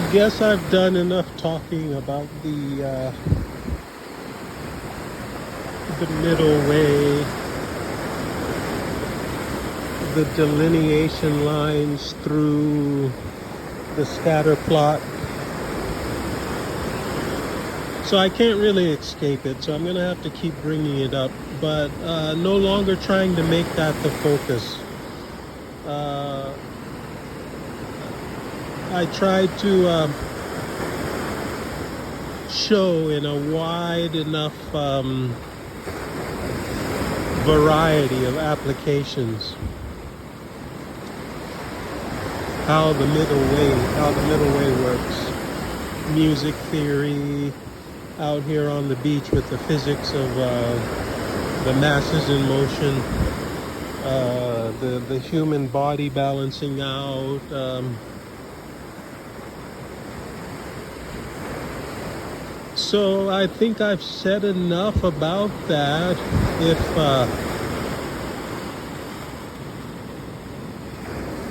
I guess I've done enough talking about the middle way, the delineation lines through the scatter plot. So I can't really escape it, so I'm going to have to keep bringing it up, but no longer trying to make that the focus. I tried to show in a wide enough variety of applications how the middle way works. Music theory, out here on the beach with the physics of the masses in motion, the human body balancing out. So I think I've said enough about that. If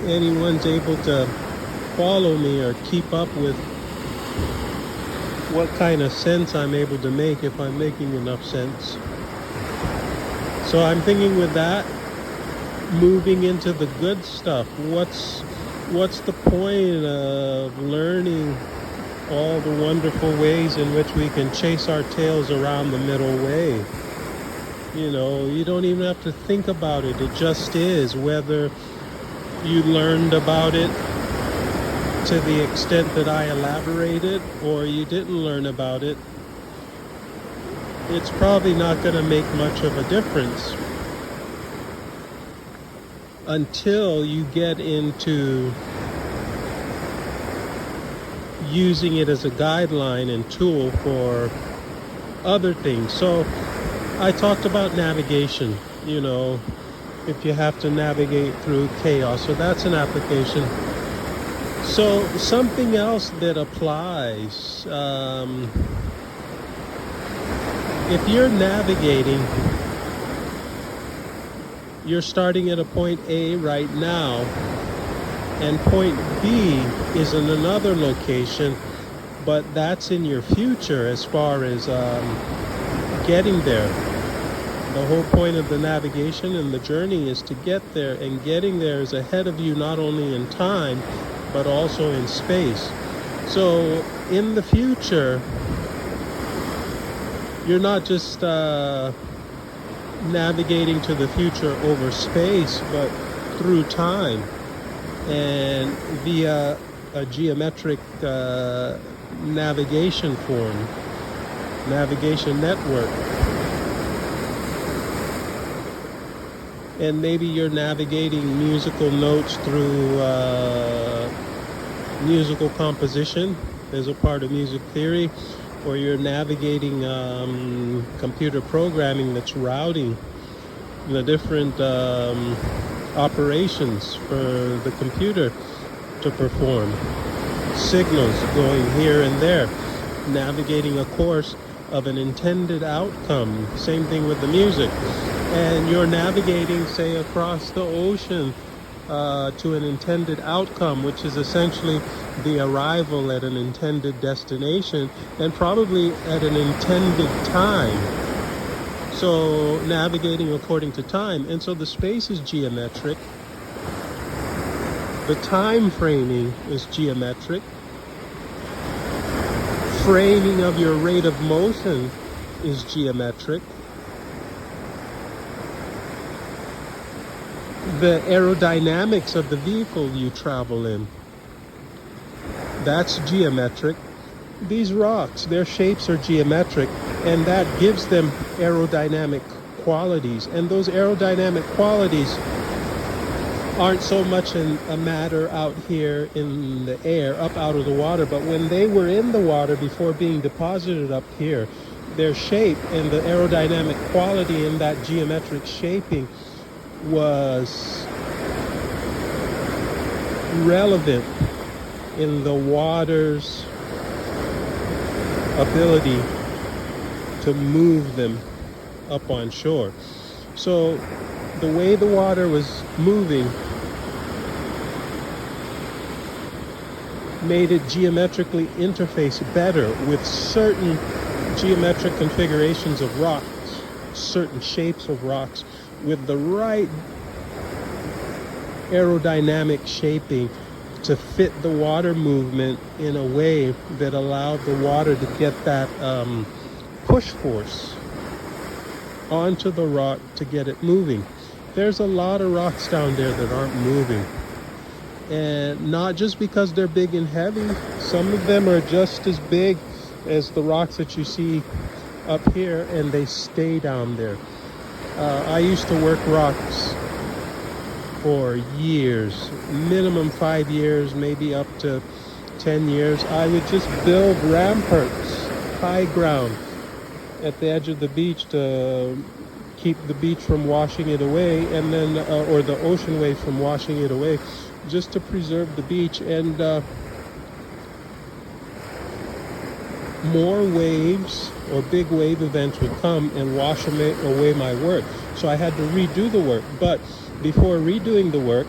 anyone's able to follow me or keep up with what kind of sense I'm able to make, if I'm making enough sense. So I'm thinking with that, moving into the good stuff. What's the point of learning all the wonderful ways in which we can chase our tails around the middle way? You know, you don't even have to think about it. It just is. Whether you learned about it to the extent that I elaborated or you didn't learn about it, it's probably not going to make much of a difference until you get into using it as a guideline and tool for other things. So I talked about navigation, you know, if you have to navigate through chaos. So that's an application. So something else that applies, if you're navigating, you're starting at a point A right now, and point B is in another location, but that's in your future as far as getting there. The whole point of the navigation and the journey is to get there, and getting there is ahead of you not only in time, but also in space. So in the future, you're not just navigating to the future over space, but through time and via a geometric navigation form, navigation network. And maybe you're navigating musical notes through musical composition as a part of music theory, or you're navigating computer programming that's routing the different operations for the computer to perform. Signals going here and there, navigating a course of an intended outcome. Same thing with the music. And you're navigating, say, across the ocean to an intended outcome, which is essentially the arrival at an intended destination, and probably at an intended time. So navigating according to time. And so the space is geometric. The time framing is geometric. Framing of your rate of motion is geometric. The aerodynamics of the vehicle you travel in, that's geometric. These rocks, their shapes are geometric, and that gives them aerodynamic qualities. And those aerodynamic qualities aren't so much a matter out here in the air, up out of the water, but when they were in the water before being deposited up here, their shape and the aerodynamic quality in that geometric shaping was relevant in the water's ability to move them up on shore. So the way the water was moving made it geometrically interface better with certain geometric configurations of rocks, certain shapes of rocks, with the right aerodynamic shaping to fit the water movement in a way that allowed the water to get that push force onto the rock to get it moving. There's a lot of rocks down there that aren't moving. And not just because they're big and heavy. Some of them are just as big as the rocks that you see up here, and they stay down there. I used to work rocks for years, minimum 5 years, maybe up to 10 years. I would just build ramparts, high ground, at the edge of the beach to keep the beach from washing it away, and then or the ocean waves from washing it away, just to preserve the beach. And more waves or big wave events would come and wash away my work. So I had to redo the work. But before redoing the work,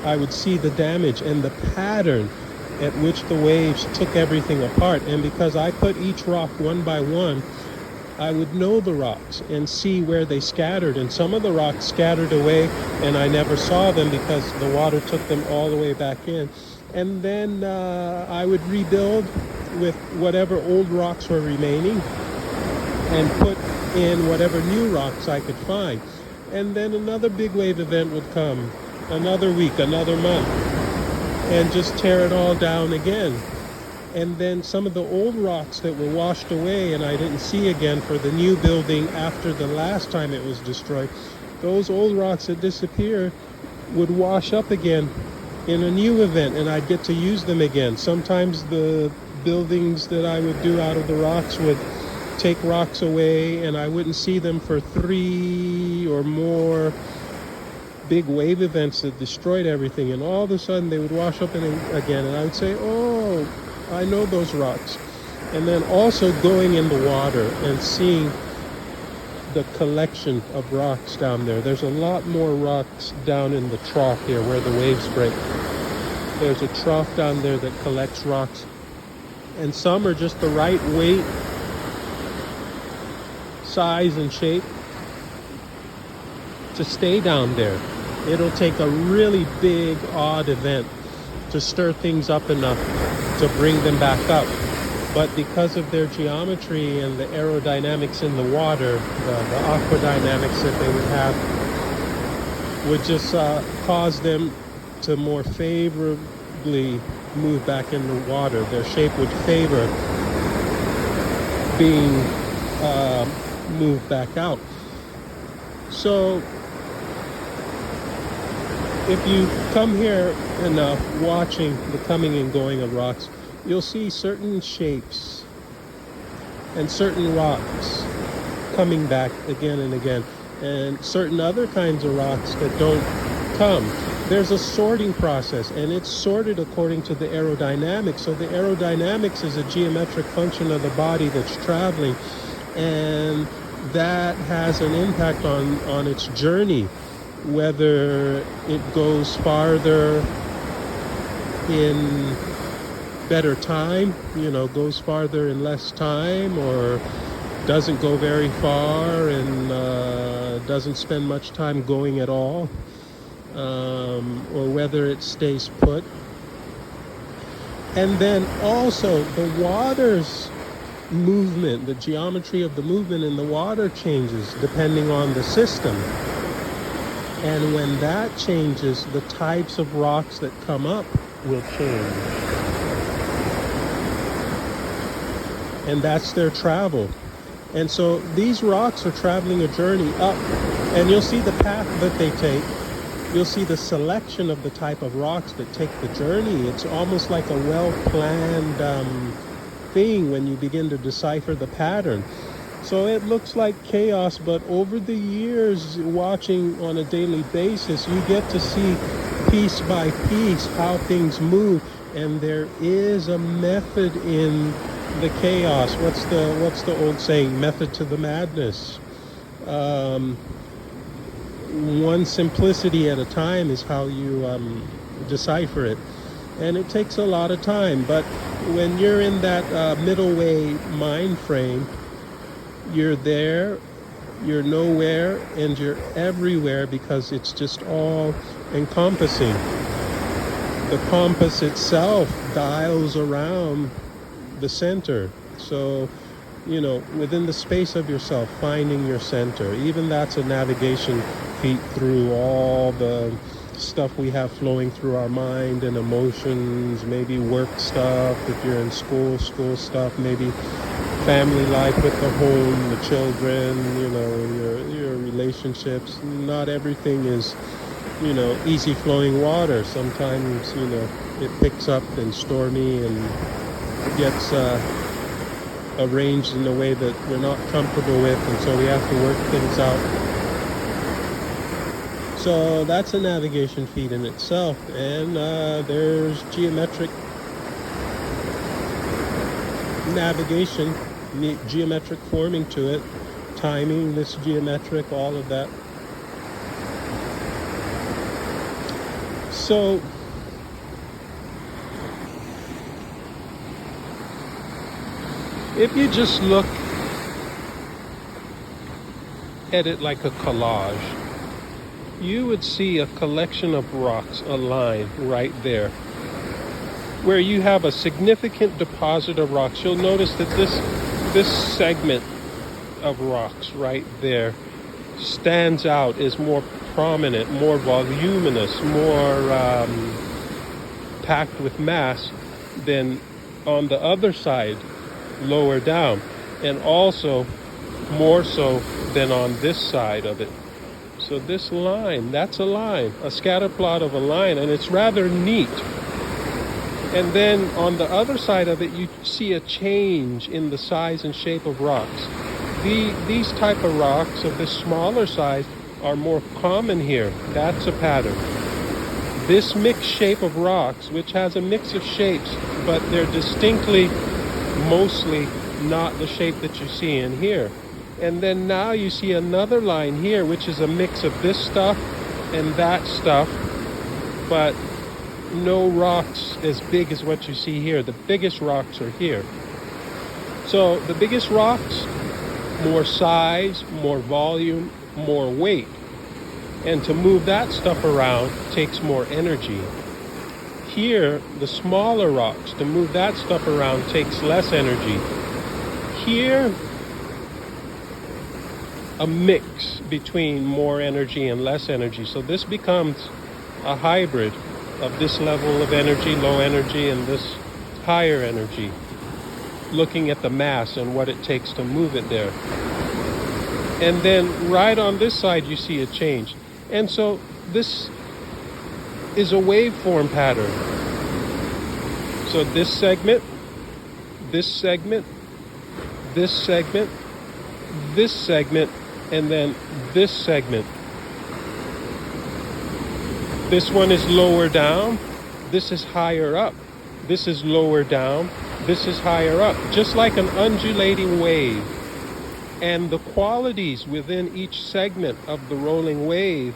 I would see the damage and the pattern at which the waves took everything apart. And because I put each rock one by one, I would know the rocks and see where they scattered. And some of the rocks scattered away and I never saw them because the water took them all the way back in. And then I would rebuild with whatever old rocks were remaining and put in whatever new rocks I could find. And then another big wave event would come, another week, another month, and just tear it all down again. And then some of the old rocks that were washed away and I didn't see again for the new building after the last time it was destroyed, those old rocks that disappeared would wash up again in a new event, and I'd get to use them again. Sometimes the buildings that I would do out of the rocks would take rocks away and I wouldn't see them for 3 or more big wave events that destroyed everything, and all of a sudden they would wash up again, and I would say, oh, I know those rocks. And then also going in the water and seeing the collection of rocks down there. There's a lot more rocks down in the trough here where the waves break. There's a trough down there that collects rocks, and some are just the right weight, size, and shape to stay down there. It'll take a really big, odd event to stir things up enough to bring them back up. But because of their geometry and the aerodynamics in the water, the aquadynamics that they would have, would just cause them to more favorably move back in the water. Their shape would favor being moved back out. So if you come here enough watching the coming and going of rocks, you'll see certain shapes and certain rocks coming back again and again, and certain other kinds of rocks that don't come. There's a sorting process, and it's sorted according to the aerodynamics. So the aerodynamics is a geometric function of the body that's traveling, and that has an impact on its journey, whether it goes farther in better time, goes farther in less time, or doesn't go very far and doesn't spend much time going at all, or whether it stays put. And then also the water's movement, the geometry of the movement in the water changes depending on the system. And when that changes, the types of rocks that come up will change. And that's their travel. And so these rocks are traveling a journey up, and you'll see the path that they take. You'll see the selection of the type of rocks that take the journey. It's almost like a well-planned thing when you begin to decipher the pattern. So it looks like chaos, but over the years, watching on a daily basis, you get to see piece by piece how things move, and there is a method in the chaos. What's the old saying? Method to the madness. One simplicity at a time is how you decipher it. And it takes a lot of time. But when you're in that middle way mind frame, you're there, you're nowhere, and you're everywhere because it's just all encompassing. The compass itself dials around the center. So, within the space of yourself, finding your center, even that's a navigation feat through all the stuff we have flowing through our mind and emotions, maybe work stuff, if you're in school stuff, maybe family life with the home, the children, your relationships. Not everything is, easy flowing water. Sometimes, it picks up and stormy and gets arranged in a way that we're not comfortable with, and so we have to work things out. So that's a navigation feat in itself, and there's geometric navigation, geometric forming to it, timing, this geometric, all of that. So if you just look at it like a collage, you would see a collection of rocks, a line right there, where you have a significant deposit of rocks. You'll notice that this segment of rocks right there stands out, is more prominent, more voluminous, more packed with mass than on the other side, lower down, and also more so than on this side of it. So this line, that's a line, a scatter plot of a line, and it's rather neat. And then on the other side of it, you see a change in the size and shape of rocks. These type of rocks of this smaller size are more common here. That's a pattern. This mixed shape of rocks, which has a mix of shapes, but they're distinctly, mostly not the shape that you see in here. And then now you see another line here, which is a mix of this stuff and that stuff, but no rocks as big as what you see here. The biggest rocks are here. So the biggest rocks, more size, more volume, more weight. And to move that stuff around takes more energy. Here, the smaller rocks, to move that stuff around takes less energy. Here, a mix between more energy and less energy. So this becomes a hybrid of this level of energy, low energy, and this higher energy, looking at the mass and what it takes to move it there. And then right on this side, you see a change. And so this is a waveform pattern. So this segment, this segment, this segment, this segment, and then this segment. This one is lower down, this is higher up. This is lower down, this is higher up. Just like an undulating wave. And the qualities within each segment of the rolling wave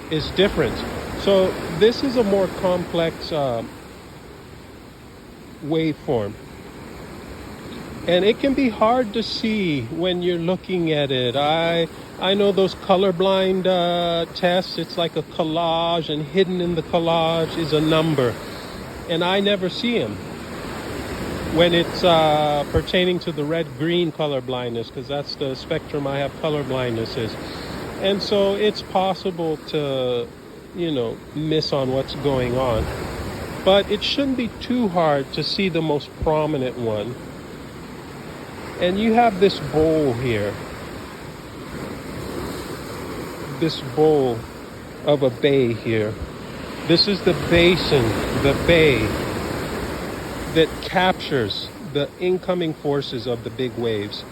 is different. So this is a more complex waveform. And it can be hard to see when you're looking at it. I know those colorblind tests, it's like a collage, and hidden in the collage is a number. And I never see them when it's pertaining to the red-green color blindness, because that's the spectrum I have color blindness is. And so it's possible to, miss on what's going on. But it shouldn't be too hard to see the most prominent one. And you have this bowl here. This bowl of a bay here. This is the basin, the bay, that captures the incoming forces of the big waves.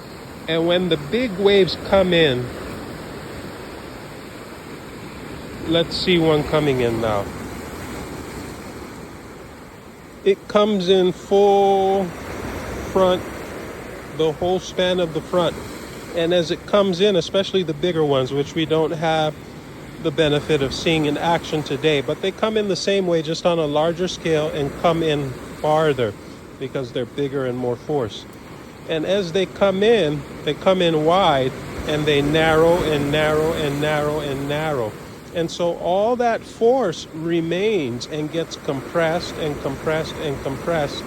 And when the big waves come in, let's see one coming in now. It comes in full front, the whole span of the front. And as it comes in, especially the bigger ones, which we don't have the benefit of seeing in action today, but they come in the same way, just on a larger scale, and come in farther because they're bigger and more force. And as they come in wide, and they narrow and narrow and narrow and narrow. And so all that force remains and gets compressed and compressed and compressed.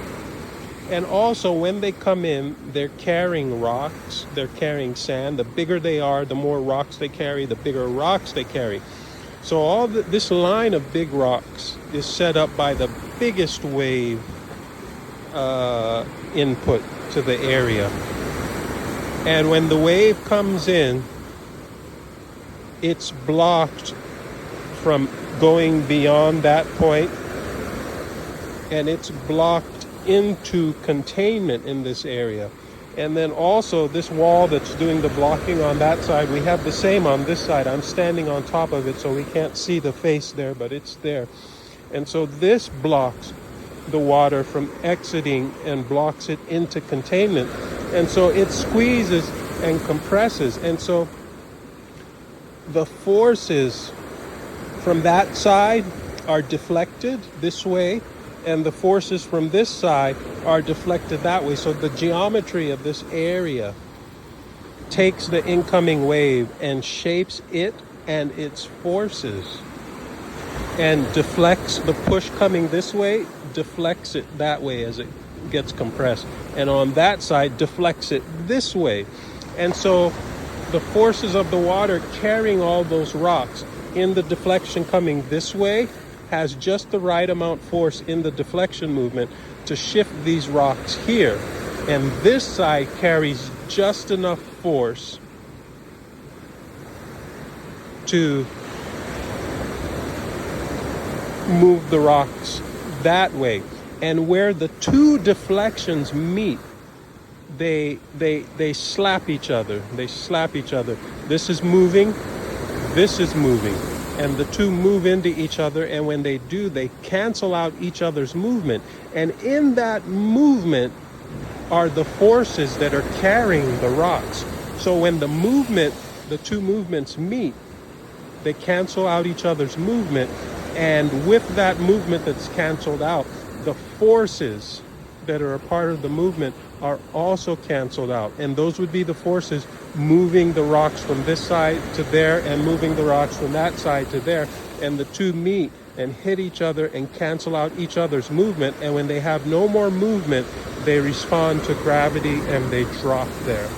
And also when they come in, they're carrying rocks, they're carrying sand. The bigger they are, the more rocks they carry, the bigger rocks they carry. So this line of big rocks is set up by the biggest wave input to the area. And when the wave comes in, it's blocked from going beyond that point, and it's blocked into containment in this area. And then also this wall that's doing the blocking on that side, we have the same on this side. I'm standing on top of it, so we can't see the face there, but it's there. And so this blocks the water from exiting and blocks it into containment. And so it squeezes and compresses. And so the forces from that side are deflected this way, and the forces from this side are deflected that way. So the geometry of this area takes the incoming wave and shapes it and its forces, and deflects the push coming this way, deflects it that way as it gets compressed, and on that side deflects it this way. And so the forces of the water carrying all those rocks in the deflection coming this way has just the right amount force in the deflection movement to shift these rocks here, and this side carries just enough force to move the rocks that way. And where the two deflections meet, they slap each other. They slap each other. This is moving, this is moving, and the two move into each other, and when they do, they cancel out each other's movement. And in that movement are the forces that are carrying the rocks. So when the two movements meet, they cancel out each other's movement, and with that movement that's canceled out, the forces that are a part of the movement are also canceled out. And those would be the forces moving the rocks from this side to there and moving the rocks from that side to there. And the two meet and hit each other and cancel out each other's movement. And when they have no more movement, they respond to gravity and they drop there.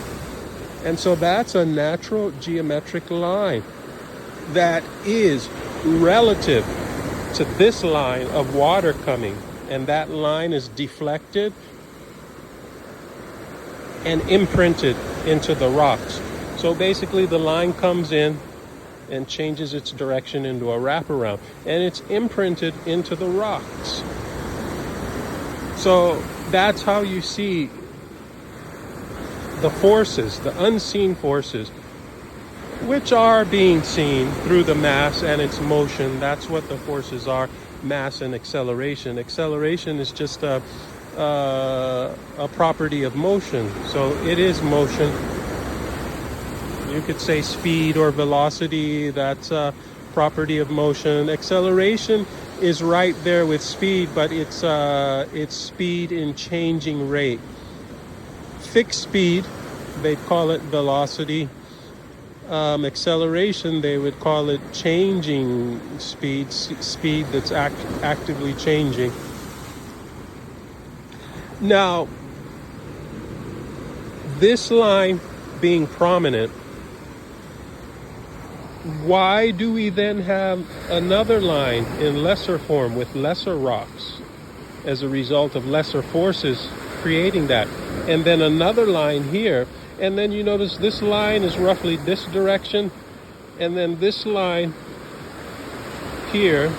And so that's a natural geometric line that is relative to this line of water coming. And that line is deflected and imprinted into the rocks. So basically the line comes in and changes its direction into a wraparound, and it's imprinted into the rocks. So that's how you see the forces, the unseen forces, which are being seen through the mass and its motion. That's what the forces are: mass and acceleration. Acceleration is just a property of motion. So it is motion. You could say speed or velocity, that's a property of motion. Acceleration is right there with speed, but it's speed in changing rate. Fixed speed, they'd call it velocity. Acceleration, they would call it changing speed, speed that's actively changing. Now, this line being prominent, why do we then have another line in lesser form with lesser rocks as a result of lesser forces creating that? And then another line here, and then you notice this line is roughly this direction, and then this line here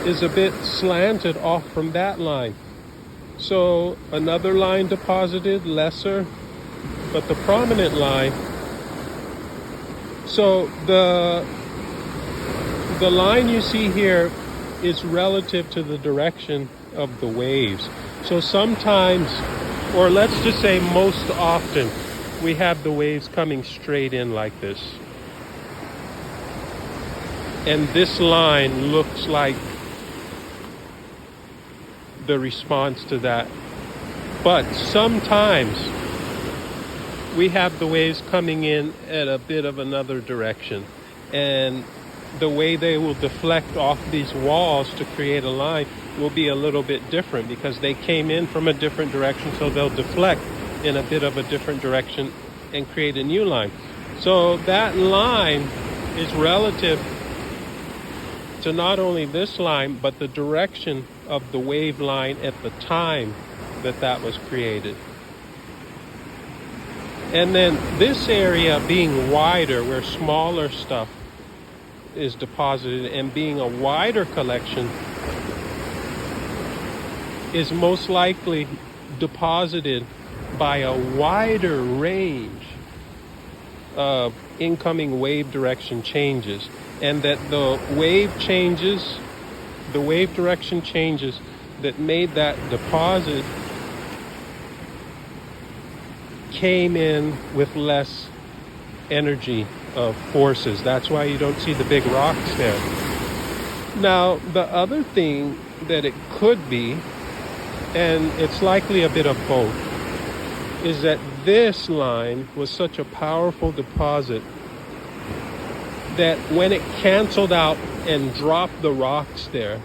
is a bit slanted off from that line. So another line deposited, lesser, but the prominent line. So the line you see here is relative to the direction of the waves. So sometimes, or let's just say most often, we have the waves coming straight in like this. And this line looks like the response to that. But sometimes we have the waves coming in at a bit of another direction. And the way they will deflect off these walls to create a line will be a little bit different because they came in from a different direction, so they'll deflect in a bit of a different direction and create a new line. So that line is relative to not only this line, but the direction of the wave line at the time that that was created. And then this area being wider, where smaller stuff is deposited, and being a wider collection, is most likely deposited by a wider range of incoming wave direction changes, and that the wave direction changes that made that deposit came in with less energy of forces. That's why you don't see the big rocks there. Now, the other thing that it could be, and it's likely a bit of both, is that this line was such a powerful deposit that when it canceled out and dropped the rocks there,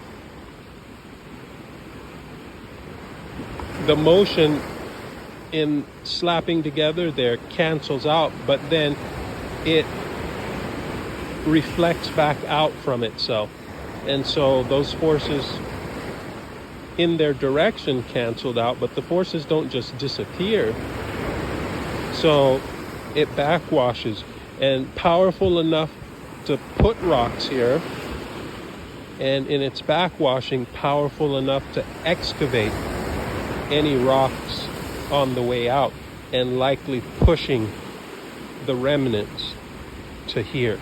the motion in slapping together there cancels out, but then it reflects back out from itself. And so those forces in their direction canceled out, but the forces don't just disappear. So it backwashes, and powerful enough to put rocks here, and in its backwashing, powerful enough to excavate any rocks on the way out, and likely pushing the remnants to here.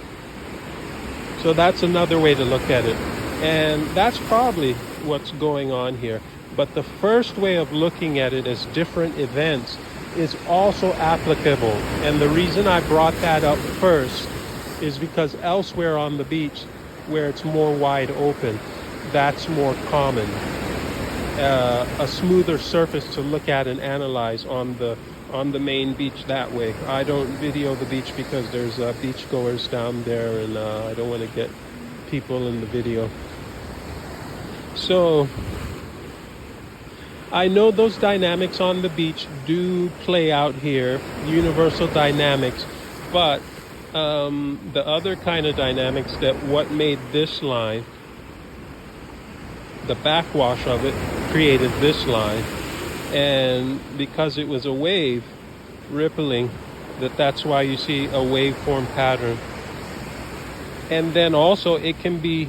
So that's another way to look at it. And that's probably what's going on here. But the first way of looking at it as different events is also applicable. And the reason I brought that up first is because elsewhere on the beach, where it's more wide open, that's more common. A smoother surface to look at and analyze on the main beach that way. I don't video the beach because there's beachgoers down there, and I don't want to get people in the video. So I know those dynamics on the beach do play out here, universal dynamics, but the other kind of dynamics, that what made this line, the backwash of it, created this line, and because it was a wave rippling, that's why you see a waveform pattern. And then also it can be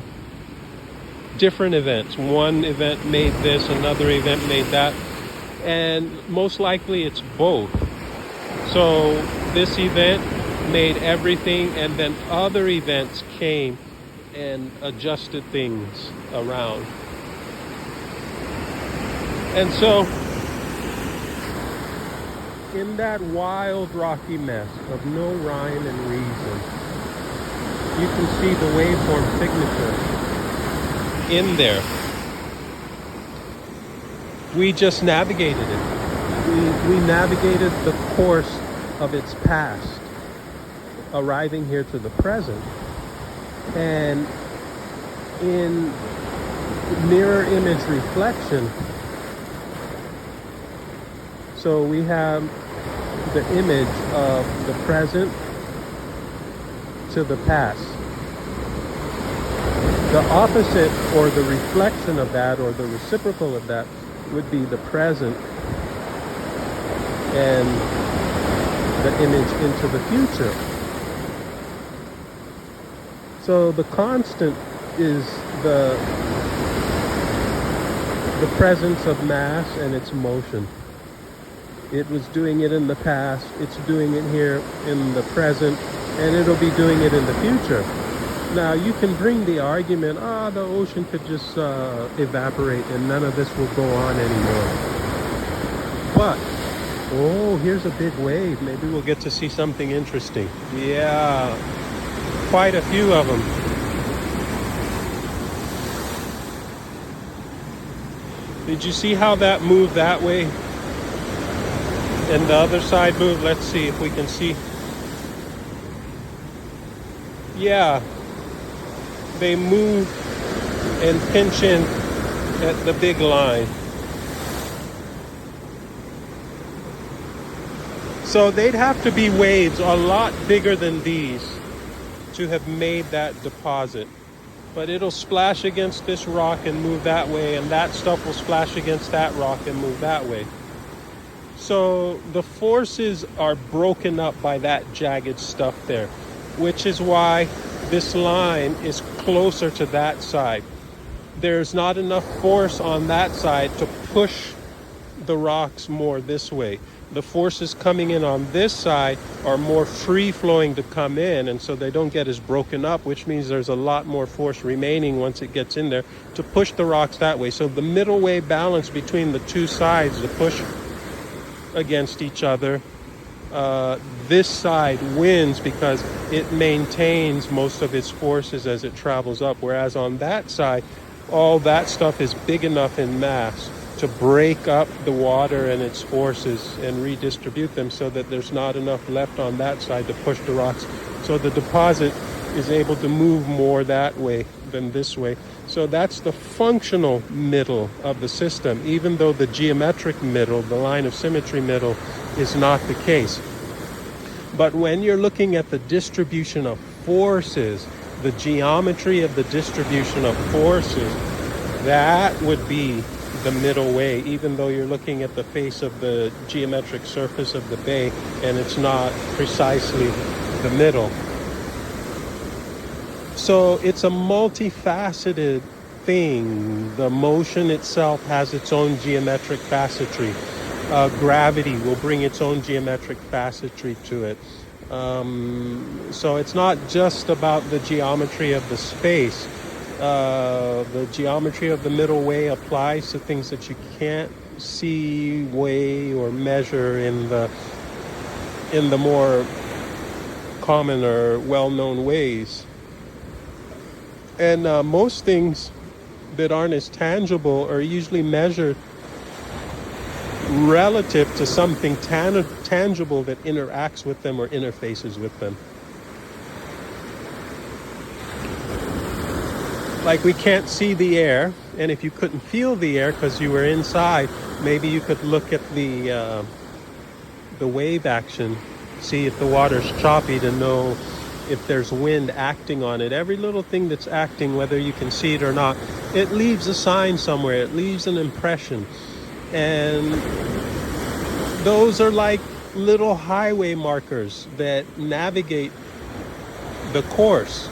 different events. One event made this, another event made that, and most likely it's both. So this event made everything, and then other events came and adjusted things around. And so in that wild rocky mess of no rhyme and reason, you can see the waveform signature in there. We just navigated it. We navigated the course of its past, arriving here to the present. And in mirror image reflection, so we have the image of the present to the past. The opposite, or the reflection of that, or the reciprocal of that, would be the present and the image into the future. So the constant is the presence of mass and its motion. It was doing it in the past, it's doing it here in the present, and it'll be doing it in the future. Now, you can bring the argument, the ocean could just evaporate and none of this will go on anymore. But, here's a big wave. Maybe we'll get to see something interesting. Yeah, quite a few of them. Did you see how that moved that way? And the other side moved? Let's see if we can see. Yeah, they move and pinch in at the big line. So they'd have to be waves a lot bigger than these to have made that deposit. But it'll splash against this rock and move that way, and that stuff will splash against that rock and move that way. So the forces are broken up by that jagged stuff there, which is why this line is closer to that side. There's not enough force on that side to push the rocks more this way. The forces coming in on this side are more free flowing to come in, and so they don't get as broken up, which means there's a lot more force remaining once it gets in there to push the rocks that way. So the middle way balance between the two sides, the push against each other, this side wins because it maintains most of its forces as it travels up, whereas on that side, all that stuff is big enough in mass to break up the water and its forces and redistribute them so that there's not enough left on that side to push the rocks. So the deposit is able to move more that way than this way. So that's the functional middle of the system, even though the geometric middle, the line of symmetry middle, is not the case. But when you're looking at the distribution of forces, the geometry of the distribution of forces, that would be the middle way, even though you're looking at the face of the geometric surface of the bay and it's not precisely the middle. So it's a multifaceted thing. The motion itself has its own geometric facetry. Gravity will bring its own geometric facetry to it. So it's not just about the geometry of the space. The geometry of the middle way applies to things that you can't see, weigh, or measure in the more common or well-known ways. And most things that aren't as tangible are usually measured relative to something tangible that interacts with them or interfaces with them. Like we can't see the air, and if you couldn't feel the air because you were inside, maybe you could look at the wave action, see if the water's choppy to know if there's wind acting on it. Every little thing that's acting, whether you can see it or not, it leaves a sign somewhere. It leaves an impression. And those are like little highway markers that navigate the course.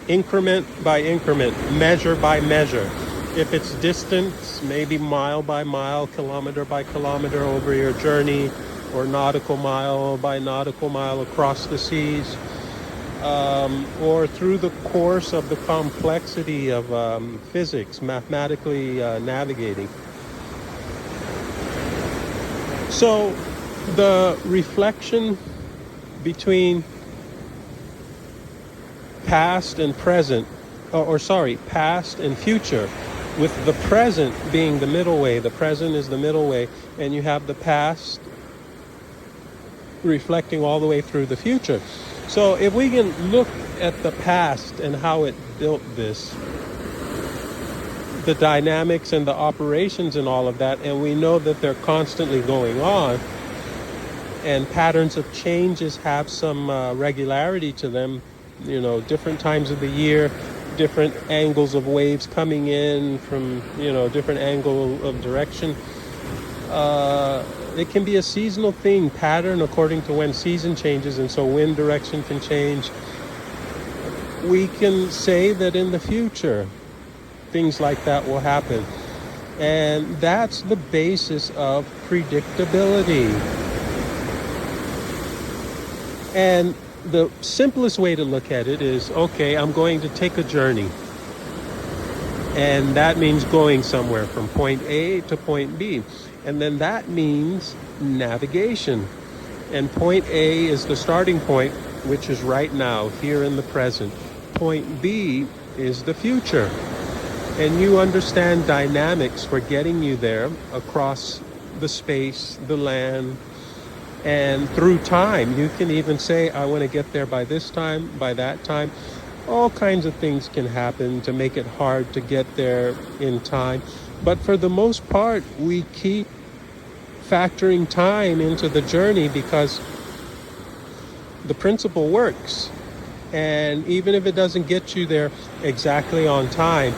Increment by increment, measure by measure. If it's distance, maybe mile by mile, kilometer by kilometer over your journey, or nautical mile by nautical mile across the seas, or through the course of the complexity of physics, mathematically navigating. So the reflection between past and present, past and future, with the present being the middle way. The present is the middle way, and you have the past reflecting all the way through the future. So if we can look at the past and how it built this, the dynamics and the operations and all of that, and we know that they're constantly going on, and patterns of changes have some regularity to them, you know, different times of the year, different angles of waves coming in from, you know, different angle of direction. It can be a seasonal thing, pattern according to when season changes, and so wind direction can change. We can say that in the future, things like that will happen. And that's the basis of predictability. And the simplest way to look at it is, okay, I'm going to take a journey. And that means going somewhere from point A to point B. And then that means navigation. And point A is the starting point, which is right now, here in the present. Point B is the future. and you understand dynamics for getting you there across the space, the land, and through time. You can even say, I want to get there by this time, by that time. All kinds of things can happen to make it hard to get there in time. But for the most part, we keep factoring time into the journey because the principle works. And even if it doesn't get you there exactly on time,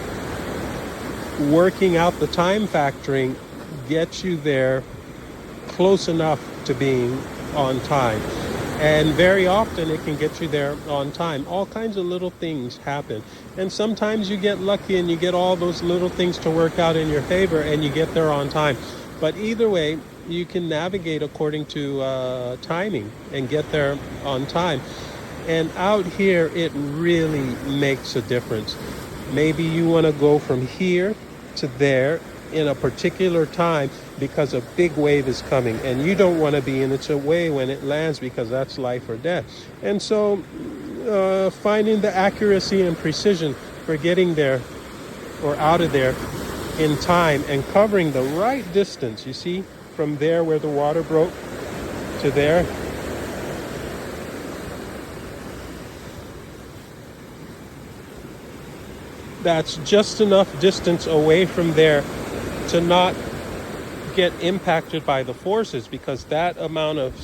working out the time factoring gets you there close enough to being on time. And very often it can get you there on time. All kinds of little things happen. And sometimes you get lucky and you get all those little things to work out in your favor and you get there on time. But either way, you can navigate according to timing and get there on time. And out here, it really makes a difference. Maybe you want to go from here to there in a particular time because a big wave is coming and you don't want to be in its way when it lands because that's life or death. And so finding the accuracy and precision for getting there or out of there in time and covering the right distance, you see, from there where the water broke to there. That's just enough distance away from there to not get impacted by the forces, because that amount of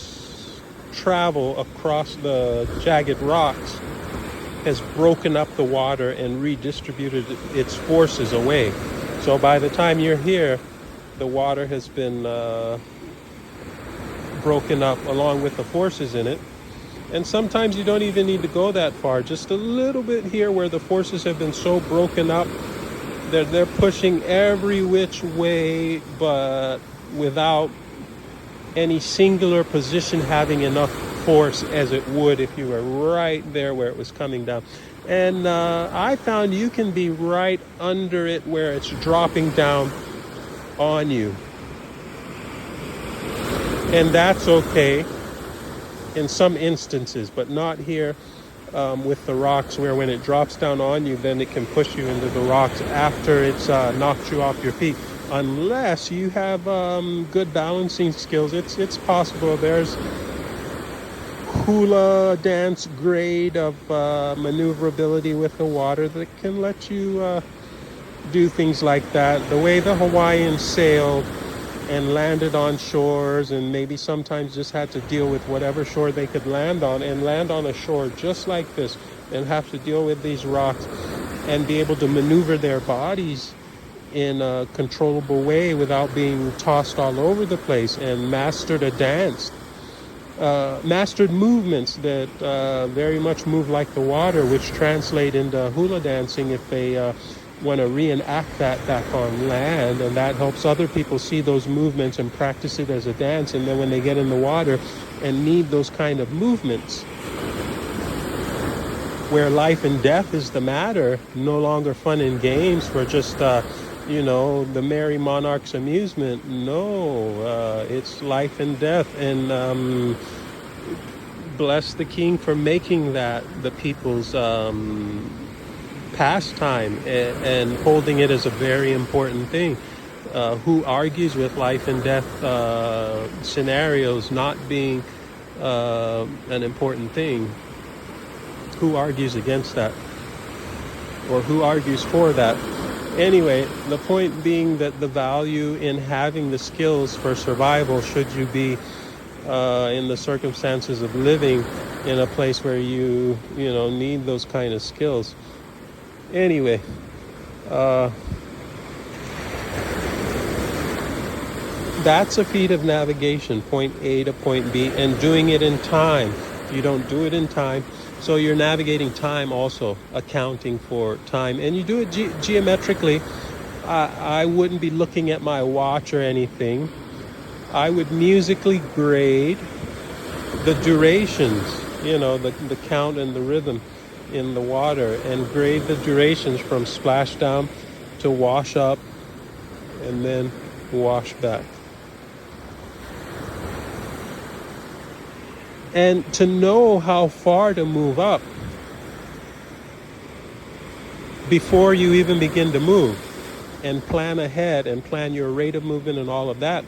travel across the jagged rocks has broken up the water and redistributed its forces away. So by the time you're here, the water has been broken up along with the forces in it. And sometimes you don't even need to go that far. Just a little bit here where the forces have been so broken up, they're pushing every which way, but without any singular position having enough force as it would if you were right there where it was coming down. And I found you can be right under it where it's dropping down on you. And that's okay in some instances, but not here with the rocks, where when it drops down on you, then it can push you into the rocks after it's knocked you off your feet. Unless you have good balancing skills, it's possible. There's hula dance grade of maneuverability with the water that can let you do things like that. The way the Hawaiians sailed and landed on shores, and maybe sometimes just had to deal with whatever shore they could land on, and land on a shore just like this and have to deal with these rocks and be able to maneuver their bodies in a controllable way without being tossed all over the place, and mastered a dance, mastered movements that very much move like the water, which translate into hula dancing if they want to reenact that back on land. And that helps other people see those movements and practice it as a dance. And then when they get in the water and need those kind of movements where life and death is the matter, no longer fun and games for just the merry monarch's amusement. No, it's life and death. And bless the king for making that the people's pastime and holding it as a very important thing. Who argues with life and death scenarios not being an important thing? Who argues against that? Or who argues for that? Anyway, the point being that the value in having the skills for survival, should you be in the circumstances of living in a place where you need those kind of skills. Anyway, that's a feat of navigation, point A to point B, and doing it in time. You don't do it in time, so you're navigating time also, accounting for time. And you do it geometrically. I wouldn't be looking at my watch or anything. I would musically grade the durations, the count and the rhythm in the water, and grade the durations from splashdown to wash up and then wash back. And to know how far to move up before you even begin to move and plan ahead and plan your rate of movement and all of that,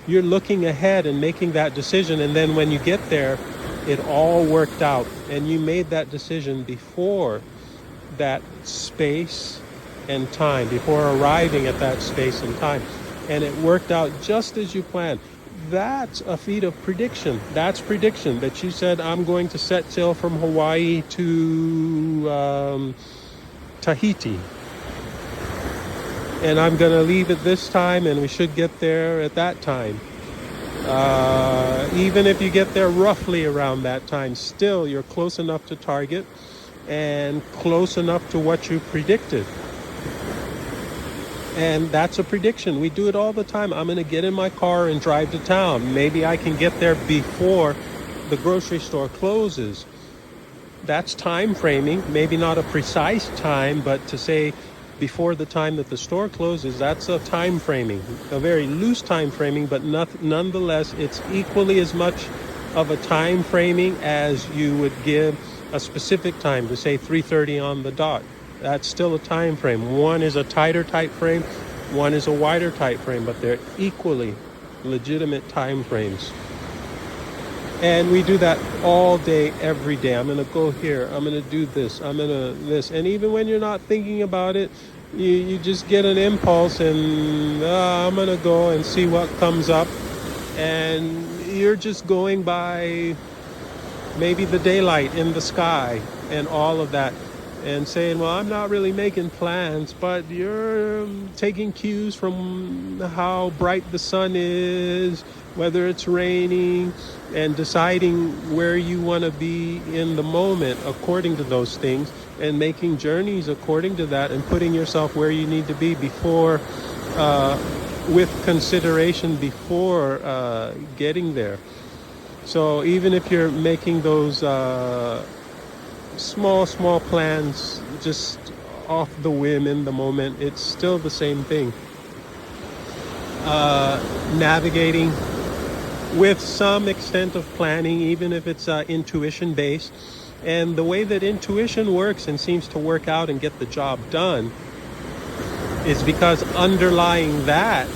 you're looking ahead and making that decision. And then when you get there, it all worked out. And you made that decision before that space and time, before arriving at that space and time. And it worked out just as you planned. That's a feat of prediction. That's prediction, that you said, I'm going to set sail from Hawaii to Tahiti. And I'm going to leave at this time, and we should get there at that time. Even if you get there roughly around that time, still you're close enough to target and close enough to what you predicted. And that's a prediction. We do it all the time. I'm going to get in my car and drive to town. Maybe I can get there before the grocery store closes. That's time framing. Maybe not a precise time, but to say before the time that the store closes, that's a time framing, a very loose time framing, but nonetheless, it's equally as much of a time framing as you would give a specific time, to say 3:30 on the dot. That's still a time frame. One is a tighter type frame, one is a wider type frame, but they're equally legitimate time frames. And we do that all day, every day. I'm going to go here. I'm going to do this. I'm going to this. And even when you're not thinking about it, you just get an impulse and I'm going to go and see what comes up. And you're just going by maybe the daylight in the sky and all of that. And saying, well, I'm not really making plans, but you're taking cues from how bright the sun is, whether it's raining, and deciding where you want to be in the moment according to those things, and making journeys according to that, and putting yourself where you need to be before, with consideration before getting there. So even if you're making those small plans just off the whim in the moment, it's still the same thing. Navigating with some extent of planning, even if it's intuition based. And the way that intuition works and seems to work out and get the job done is because underlying that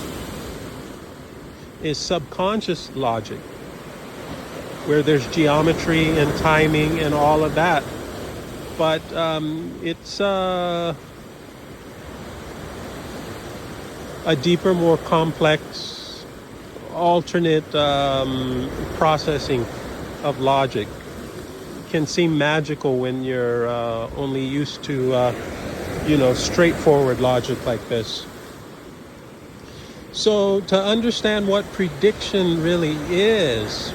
is subconscious logic, where there's geometry and timing and all of that. But it's a deeper, more complex, alternate processing of logic. It can seem magical when you're only used to, straightforward logic like this. So to understand what prediction really is,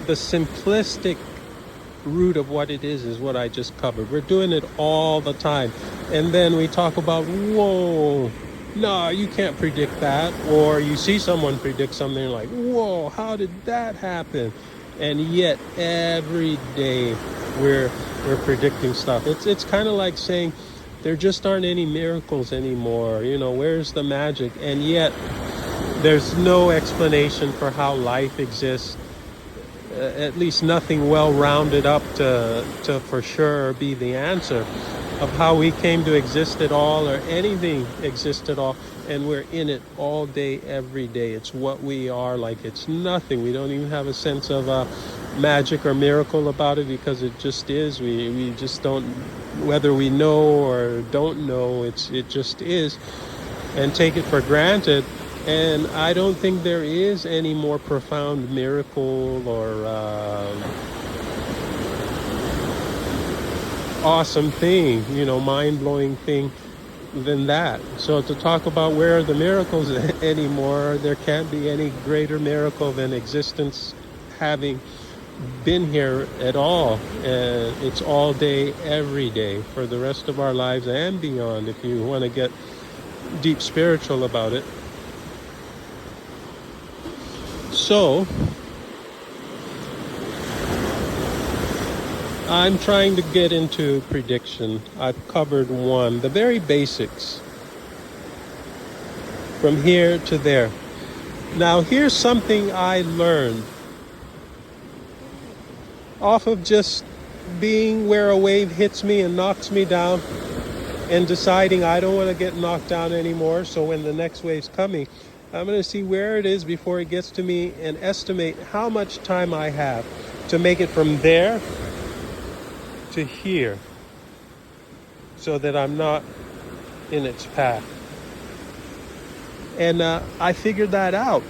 the simplistic root of what it is what I just covered. We're doing it all the time. And then we talk about, whoa, no, you can't predict that. Or you see someone predict something like, whoa, how did that happen? And yet every day we're predicting stuff. It's kind of like saying there just aren't any miracles anymore. Where's the magic? And yet there's no explanation for how life exists. At least nothing well rounded up to for sure be the answer of how we came to exist at all, or anything exist at all. And we're in it all day, every day. It's what we are, like it's nothing. We don't even have a sense of magic or miracle about it, because it just is. We just don't, whether we know or don't know, it just is, and take it for granted. And I don't think there is any more profound miracle or awesome thing, mind-blowing thing than that. So to talk about where are the miracles anymore, there can't be any greater miracle than existence having been here at all. And it's all day, every day, for the rest of our lives and beyond, if you want to get deep spiritual about it. So, I'm trying to get into prediction. I've covered one, the very basics, from here to there. Now, here's something I learned off of just being where a wave hits me and knocks me down and deciding I don't want to get knocked down anymore. So when the next wave's coming, I'm going to see where it is before it gets to me and estimate how much time I have to make it from there to here so that I'm not in its path. And I figured that out.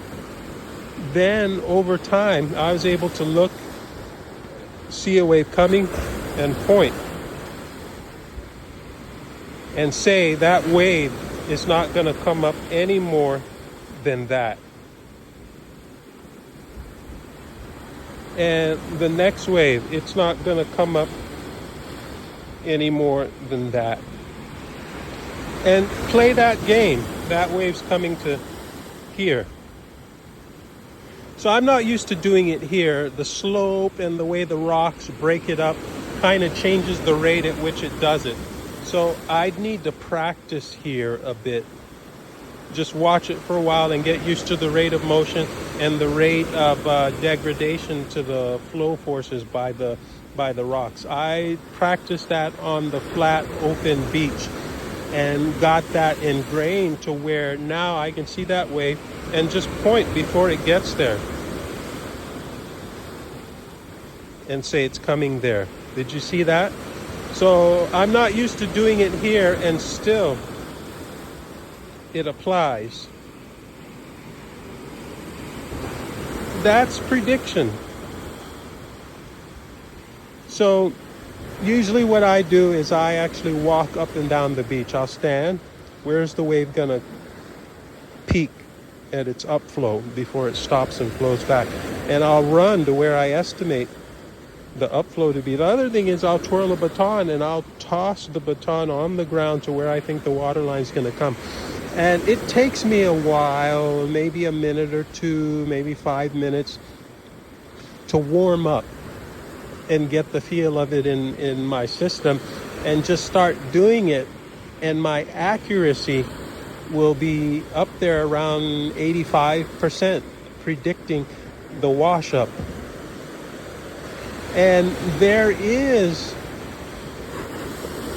Then over time, I was able to look, see a wave coming, and point and say that wave is not going to come up any more than that. And the next wave, it's not going to come up any more than that. And play that game. That wave's coming to here. So I'm not used to doing it here. The slope and the way the rocks break it up kind of changes the rate at which it does it. So I'd need to practice here a bit. Just watch it for a while and get used to the rate of motion and the rate of degradation to the flow forces by the rocks. I practiced that on the flat, open beach and got that ingrained to where now I can see that wave and just point before it gets there and say it's coming there. Did you see that? So I'm not used to doing it here, and still it applies. That's prediction. So usually what I do is I actually walk up and down the beach. I'll stand. Where's the wave gonna peak at its upflow before it stops and flows back? And I'll run to where I estimate the upflow to be. The other thing is I'll twirl a baton and I'll toss the baton on the ground to where I think the water line is gonna come. And it takes me a while, maybe a minute or two, maybe 5 minutes to warm up and get the feel of it in my system and just start doing it. And my accuracy will be up there around 85% predicting the wash up. And there is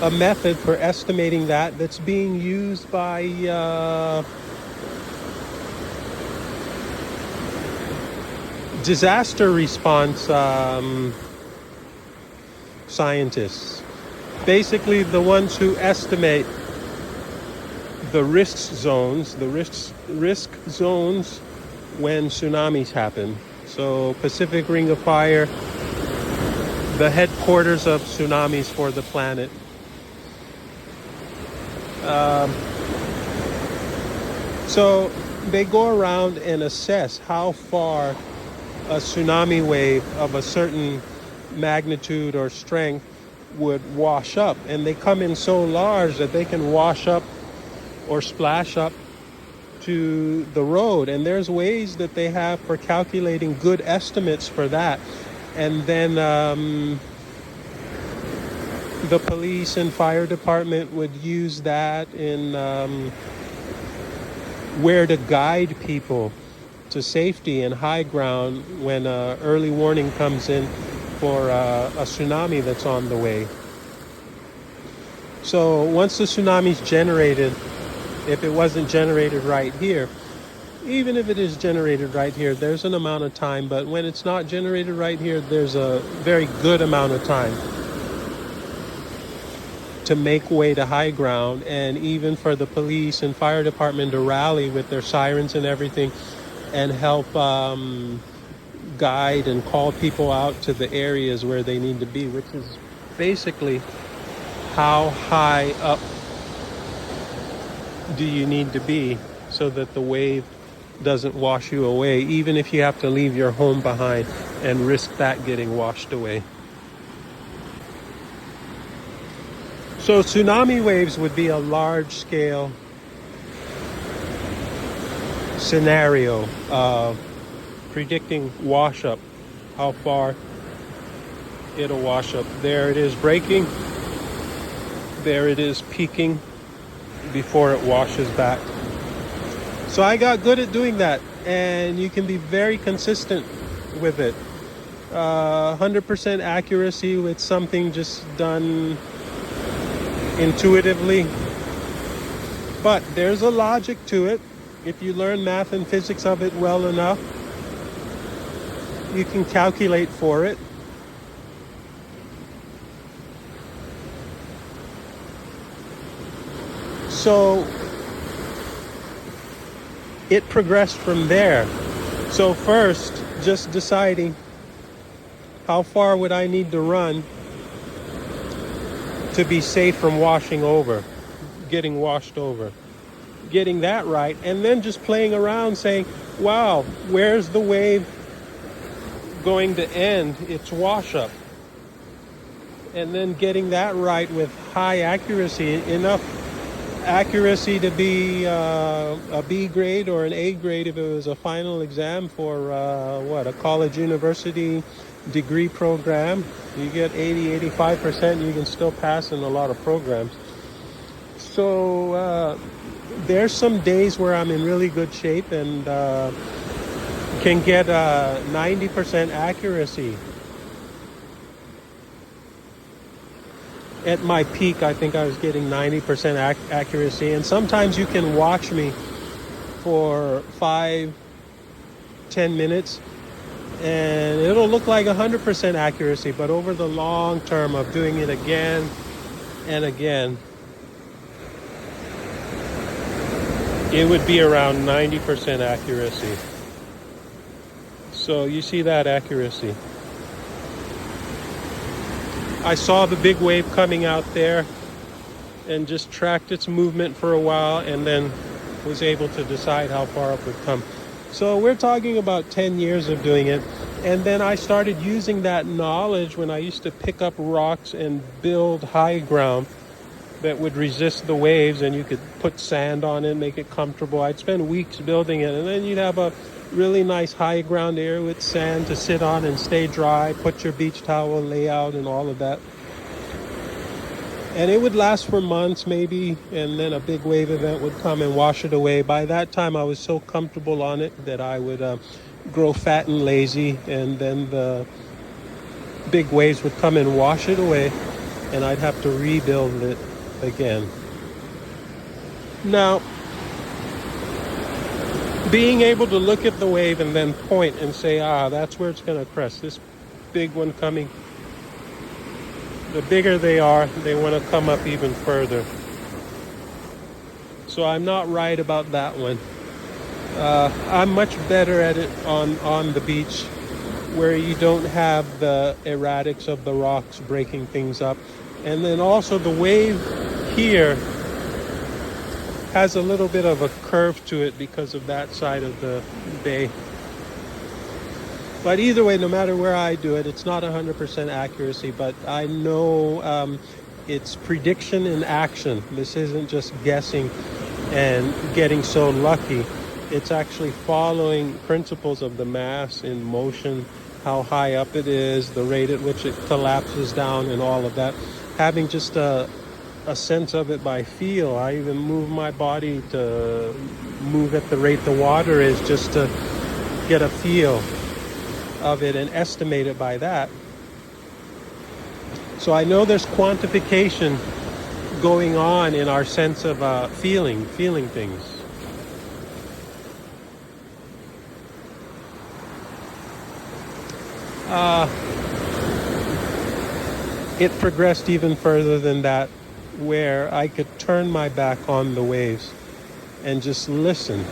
a method for estimating that that's being used by disaster response scientists, basically the ones who estimate the risk zones when tsunamis happen. So Pacific Ring of Fire, the headquarters of tsunamis for the planet. So they go around and assess how far a tsunami wave of a certain magnitude or strength would wash up, and they come in so large that they can wash up or splash up to the road. And there's ways that they have for calculating good estimates for that. And then the police and fire department would use that in where to guide people to safety and high ground when early warning comes in for a tsunami that's on the way. So once the tsunami's generated, if it wasn't generated right here, even if it is generated right here, there's an amount of time, but when it's not generated right here, there's a very good amount of time to make way to high ground, and even for the police and fire department to rally with their sirens and everything and help guide and call people out to the areas where they need to be, which is basically how high up do you need to be so that the wave doesn't wash you away, even if you have to leave your home behind and risk that getting washed away. So tsunami waves would be a large-scale scenario of predicting wash up, how far it'll wash up. There it is breaking. There it is peaking before it washes back. So I got good at doing that, and you can be very consistent with it. 100% accuracy with something just done intuitively. But there's a logic to it. If you learn math and physics of it well enough, you can calculate for it. So it progressed from there. So first, just deciding how far would I need to run to be safe from getting washed over. Getting that right, and then just playing around saying, wow, where's the wave going to end its wash up? And then getting that right with high accuracy, enough accuracy to be a B grade or an A grade if it was a final exam for a college university degree program. You get 80-85%, you can still pass in a lot of programs. So there's some days where I'm in really good shape and can get 90% accuracy. At my peak, I think I was getting 90% accuracy. And sometimes you can watch me for 5-10 minutes and it'll look like 100% accuracy. But over the long term of doing it again and again, it would be around 90% accuracy. So you see that accuracy. I saw the big wave coming out there and just tracked its movement for a while and then was able to decide how far up it would come. So we're talking about 10 years of doing it. And then I started using that knowledge when I used to pick up rocks and build high ground that would resist the waves, and you could put sand on it, make it comfortable. I'd spend weeks building it, and then you'd have a really nice high ground area with sand to sit on and stay dry, put your beach towel layout and all of that. And it would last for months maybe, and then a big wave event would come and wash it away. By that time, I was so comfortable on it that I would grow fat and lazy, and then the big waves would come and wash it away, and I'd have to rebuild it again. Now, being able to look at the wave and then point and say, that's where it's going to crest. This big one coming. The bigger they are, they want to come up even further. So I'm not right about that one. I'm much better at it on the beach where you don't have the erratics of the rocks breaking things up. And then also the wave here has a little bit of a curve to it because of that side of the bay. But either way, no matter where I do it, it's not 100% accuracy, but I know it's prediction in action. This isn't just guessing and getting so lucky. It's actually following principles of the mass in motion, how high up it is, the rate at which it collapses down and all of that. Having just a sense of it by feel. I even move my body to move at the rate the water is just to get a feel of it and estimate it by that. So I know there's quantification going on in our sense of feeling things. It progressed even further than that, where I could turn my back on the waves and just listen,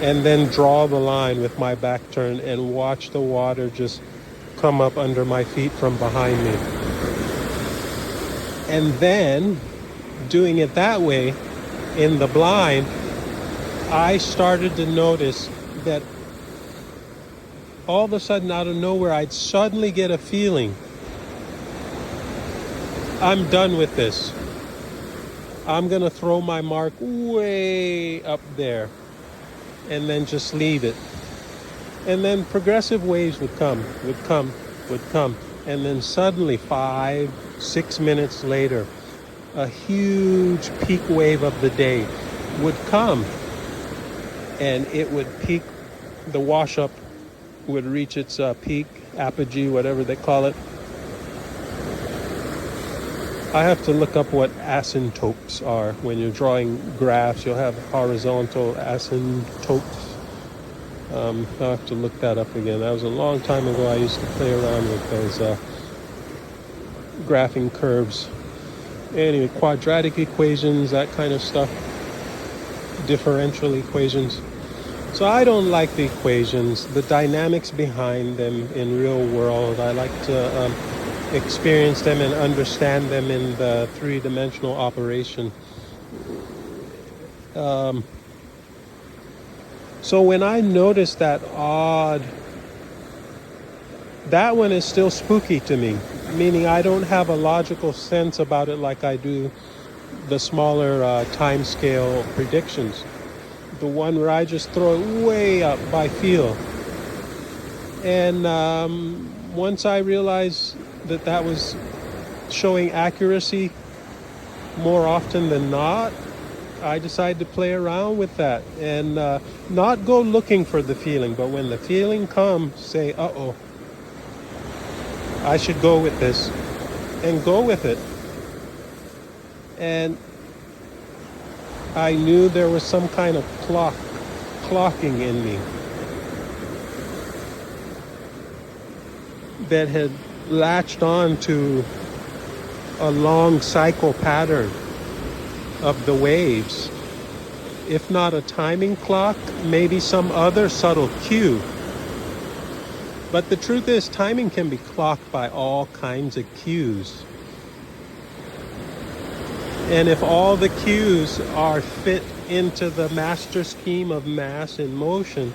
and then draw the line with my back turned and watch the water just come up under my feet from behind me. And then doing it that way in the blind, I started to notice that all of a sudden, out of nowhere, I'd suddenly get a feeling. I'm done with this. I'm going to throw my mark way up there and then just leave it. And then progressive waves would come. And then suddenly 5-6 minutes later, a huge peak wave of the day would come. And it would peak, the wash up would reach its peak, apogee, whatever they call it. I have to look up what asymptotes are. When you're drawing graphs, you'll have horizontal asymptotes. I'll have to look that up again. That was a long time ago. I used to play around with those graphing curves. Anyway, quadratic equations, that kind of stuff. Differential equations. So I don't like the equations, the dynamics behind them in real world. I like to experience them and understand them in the three-dimensional operation. So when I notice that odd, that one is still spooky to me, meaning I don't have a logical sense about it like I do the smaller time scale predictions. The one where I just throw it way up by feel. And once I realized that was showing accuracy more often than not, I decided to play around with that and not go looking for the feeling, but when the feeling comes, say, uh-oh, I should go with this, and go with it. And I knew there was some kind of clocking in me that had latched on to a long cycle pattern of the waves. If not a timing clock, maybe some other subtle cue. But the truth is, timing can be clocked by all kinds of cues. And if all the cues are fit into the master scheme of mass in motion,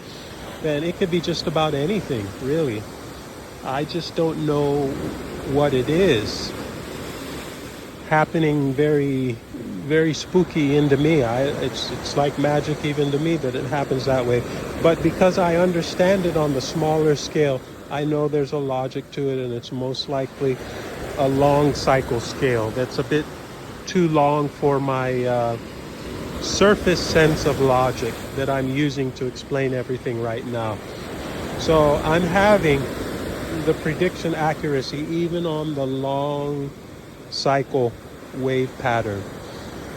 then it could be just about anything, really. I just don't know what it is. Happening very, very spooky into me. It's like magic even to me that it happens that way. But because I understand it on the smaller scale, I know there's a logic to it, and it's most likely a long cycle scale that's a bit too long for my surface sense of logic that I'm using to explain everything right now. So I'm having the prediction accuracy even on the long cycle wave pattern.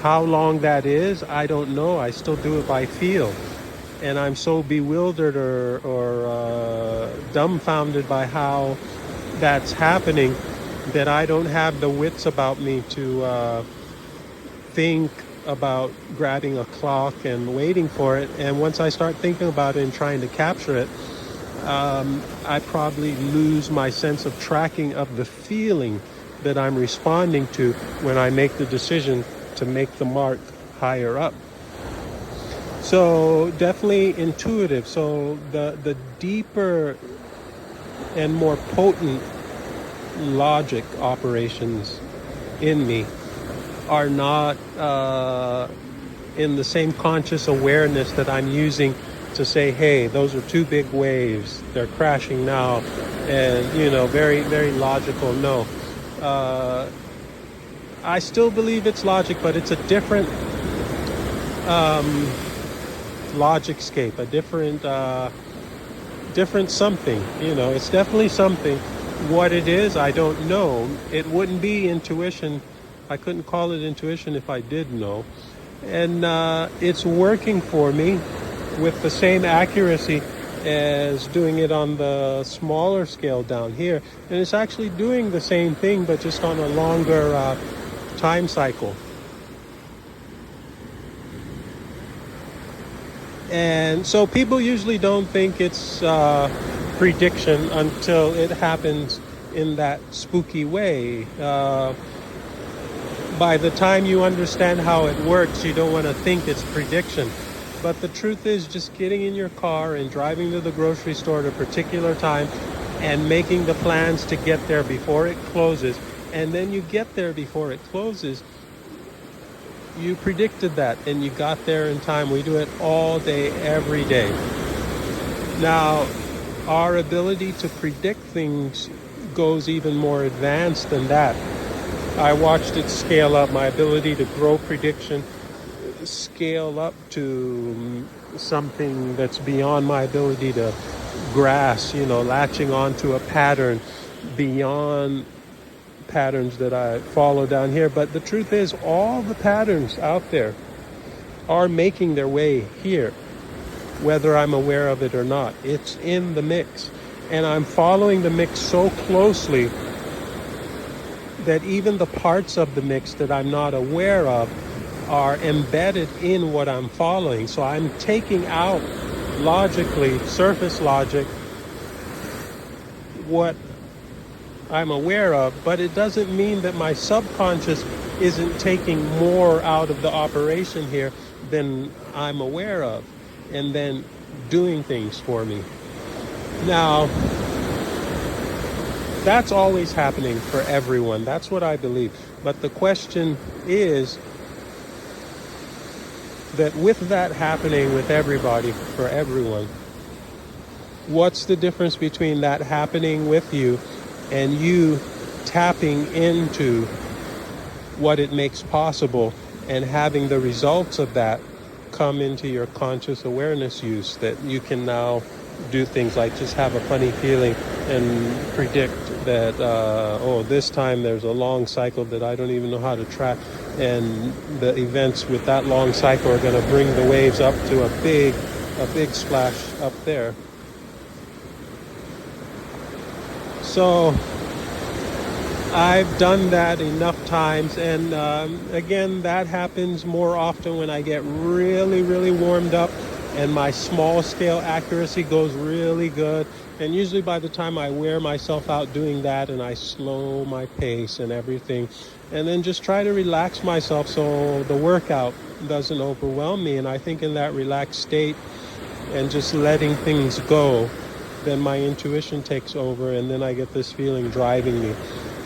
How long that is, I don't know. I still do it by feel. And I'm so bewildered or dumbfounded by how that's happening that I don't have the wits about me to think about grabbing a clock and waiting for it. And once I start thinking about it and trying to capture it, I probably lose my sense of tracking of the feeling that I'm responding to when I make the decision to make the mark higher up. So definitely intuitive. So the deeper and more potent logic operations in me are not in the same conscious awareness that I'm using to say, hey, those are two big waves, they're crashing now, and very, very logical. No, I still believe it's logic, but it's a different logic scape, a different something. It's definitely something. What it is, I don't know. It wouldn't be intuition. I couldn't call it intuition if I did know. And it's working for me with the same accuracy as doing it on the smaller scale down here. And it's actually doing the same thing, but just on a longer time cycle. And so people usually don't think it's prediction until it happens in that spooky way. By the time you understand how it works, you don't want to think it's prediction. But the truth is, just getting in your car and driving to the grocery store at a particular time and making the plans to get there before it closes, and then you get there before it closes, you predicted that and you got there in time. We do it all day, every day. Now, our ability to predict things goes even more advanced than that. I watched it scale up. My ability to grow prediction scale up to something that's beyond my ability to grasp, latching onto a pattern beyond patterns that I follow down here. But the truth is, all the patterns out there are making their way here, whether I'm aware of it or not. It's in the mix. And I'm following the mix so closely that even the parts of the mix that I'm not aware of are embedded in what I'm following. So I'm taking out logically, surface logic, what I'm aware of, but it doesn't mean that my subconscious isn't taking more out of the operation here than I'm aware of, and then doing things for me. Now, that's always happening for everyone. That's what I believe. But the question is that with that happening with everybody, for everyone, what's the difference between that happening with you and you tapping into what it makes possible and having the results of that come into your conscious awareness use, that you can now do things like just have a funny feeling and predict that, this time there's a long cycle that I don't even know how to track, and the events with that long cycle are going to bring the waves up to a big splash up there. So I've done that enough times, and again, that happens more often when I get really, really warmed up and my small scale accuracy goes really good. And usually by the time I wear myself out doing that, and I slow my pace and everything, and then just try to relax myself so the workout doesn't overwhelm me, and I think in that relaxed state and just letting things go, then my intuition takes over, and then I get this feeling driving me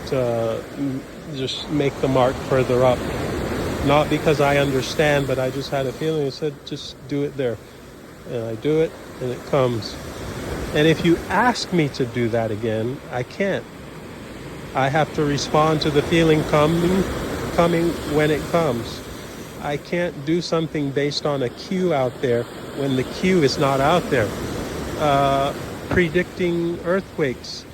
to just make the mark further up. Not because I understand, but I just had a feeling. I said, just do it there. And I do it, and it comes. And if you ask me to do that again, I can't. I have to respond to the feeling coming when it comes. I can't do something based on a cue out there when the cue is not out there. Predicting earthquakes.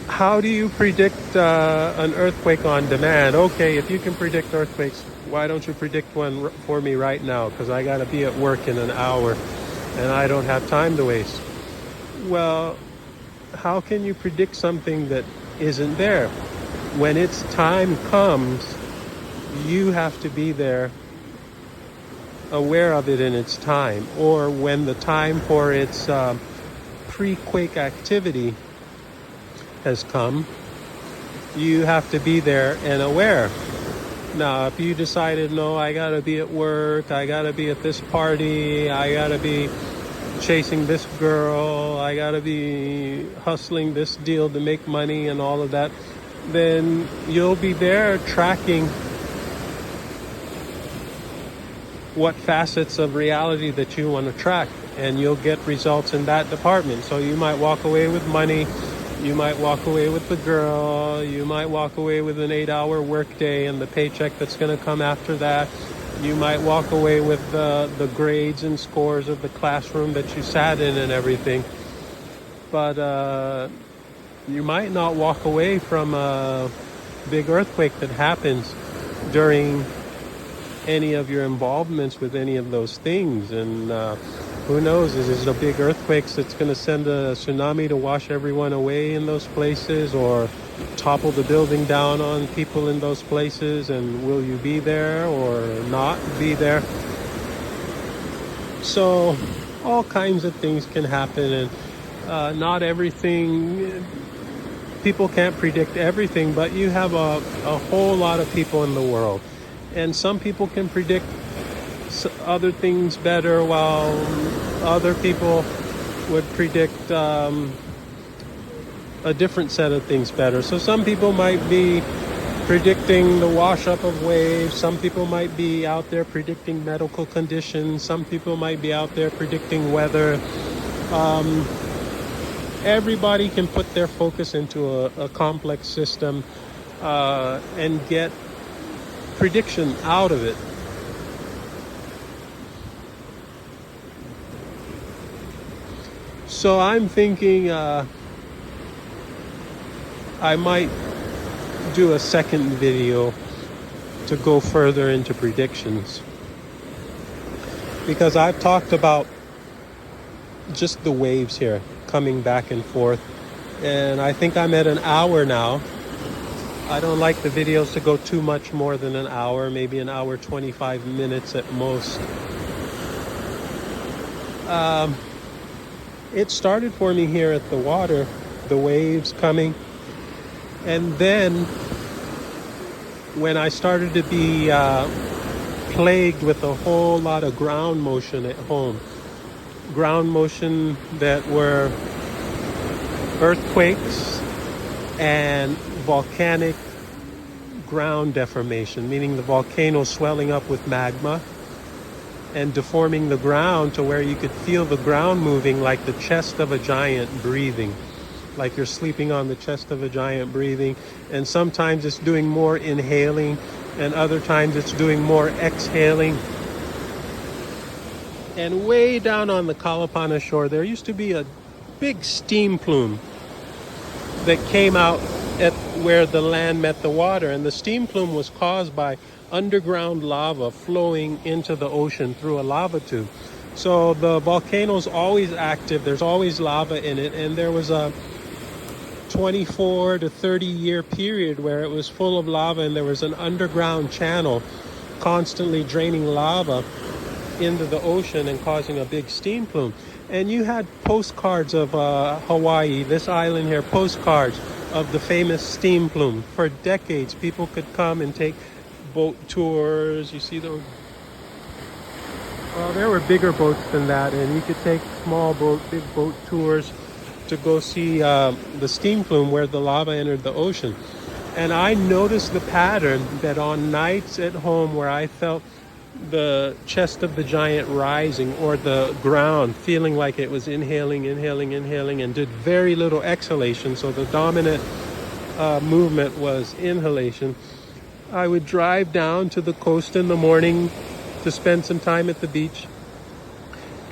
How do you predict an earthquake on demand? Okay, if you can predict earthquakes, why don't you predict one for me right now? Because I got to be at work in an hour and I don't have time to waste. Well, how can you predict something that isn't there? When its time comes, you have to be there, aware of it in its time. Or when the time for its pre-quake activity has come, you have to be there and aware. Now, if you decided, no, I gotta be at work, I gotta be at this party, I gotta be chasing this girl, I gotta be hustling this deal to make money and all of that, then you'll be there tracking what facets of reality that you want to track, and you'll get results in that department. So you might walk away with money, you might walk away with the girl, you might walk away with an 8-hour workday and the paycheck that's going to come after that. You might walk away with the grades and scores of the classroom that you sat in and everything. But you might not walk away from a big earthquake that happens during any of your involvements with any of those things. And who knows, is it a big earthquake that's going to send a tsunami to wash everyone away in those places, or topple the building down on people in those places? And will you be there or not be there? So all kinds of things can happen, and not everything, people can't predict everything, but you have a whole lot of people in the world, and some people can predict other things better, while other people would predict a different set of things better. So some people might be predicting the wash up of waves, some people might be out there predicting medical conditions, some people might be out there predicting weather. Everybody can put their focus into a complex system and get prediction out of it. So I'm thinking I might do a second video to go further into predictions, because I've talked about just the waves here coming back and forth, and I think I'm at an hour now. I don't like the videos to go too much more than an hour, maybe an hour 25 minutes at most. It started for me here at the water, the waves coming, and then when I started to be plagued with a whole lot of ground motion at home, ground motion that were earthquakes and volcanic ground deformation, meaning the volcano swelling up with magma and deforming the ground to where you could feel the ground moving like the chest of a giant breathing, like you're sleeping on the chest of a giant breathing. And sometimes it's doing more inhaling, and other times it's doing more exhaling. And way down on the Kalapana shore, there used to be a big steam plume that came out at where the land met the water, and the steam plume was caused by underground lava flowing into the ocean through a lava tube. So the volcano's always active, there's always lava in it, and there was a 24 to 30 year period where it was full of lava, and there was an underground channel constantly draining lava into the ocean and causing a big steam plume. And you had postcards of Hawaii, this island here, postcards of the famous steam plume. For decades, people could come and take boat tours. You see those? Well, there were bigger boats than that, and you could take small boat, big boat tours to go see the steam plume where the lava entered the ocean. And I noticed the pattern that on nights at home where I felt the chest of the giant rising, or the ground feeling like it was inhaling, and did very little exhalation, so the dominant movement was inhalation, I would drive down to the coast in the morning to spend some time at the beach,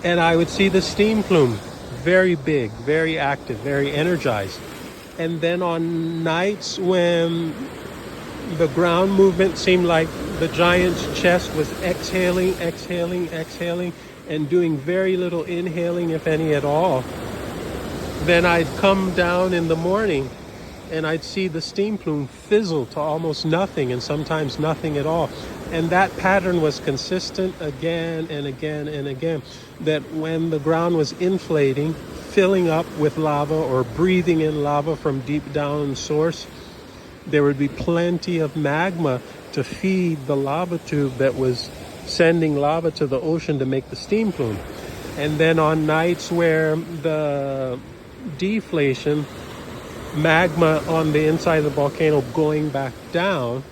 and I would see the steam plume, very big, very active, very energized. And then on nights when the ground movement seemed like the giant's chest was exhaling, and doing very little inhaling, if any at all, then I'd come down in the morning and I'd see the steam plume fizzle to almost nothing, and sometimes nothing at all. And that pattern was consistent again and again and again, that when the ground was inflating, filling up with lava or breathing in lava from deep down source, there would be plenty of magma to feed the lava tube that was sending lava to the ocean to make the steam plume. And then on nights where the deflation, magma on the inside of the volcano going back down,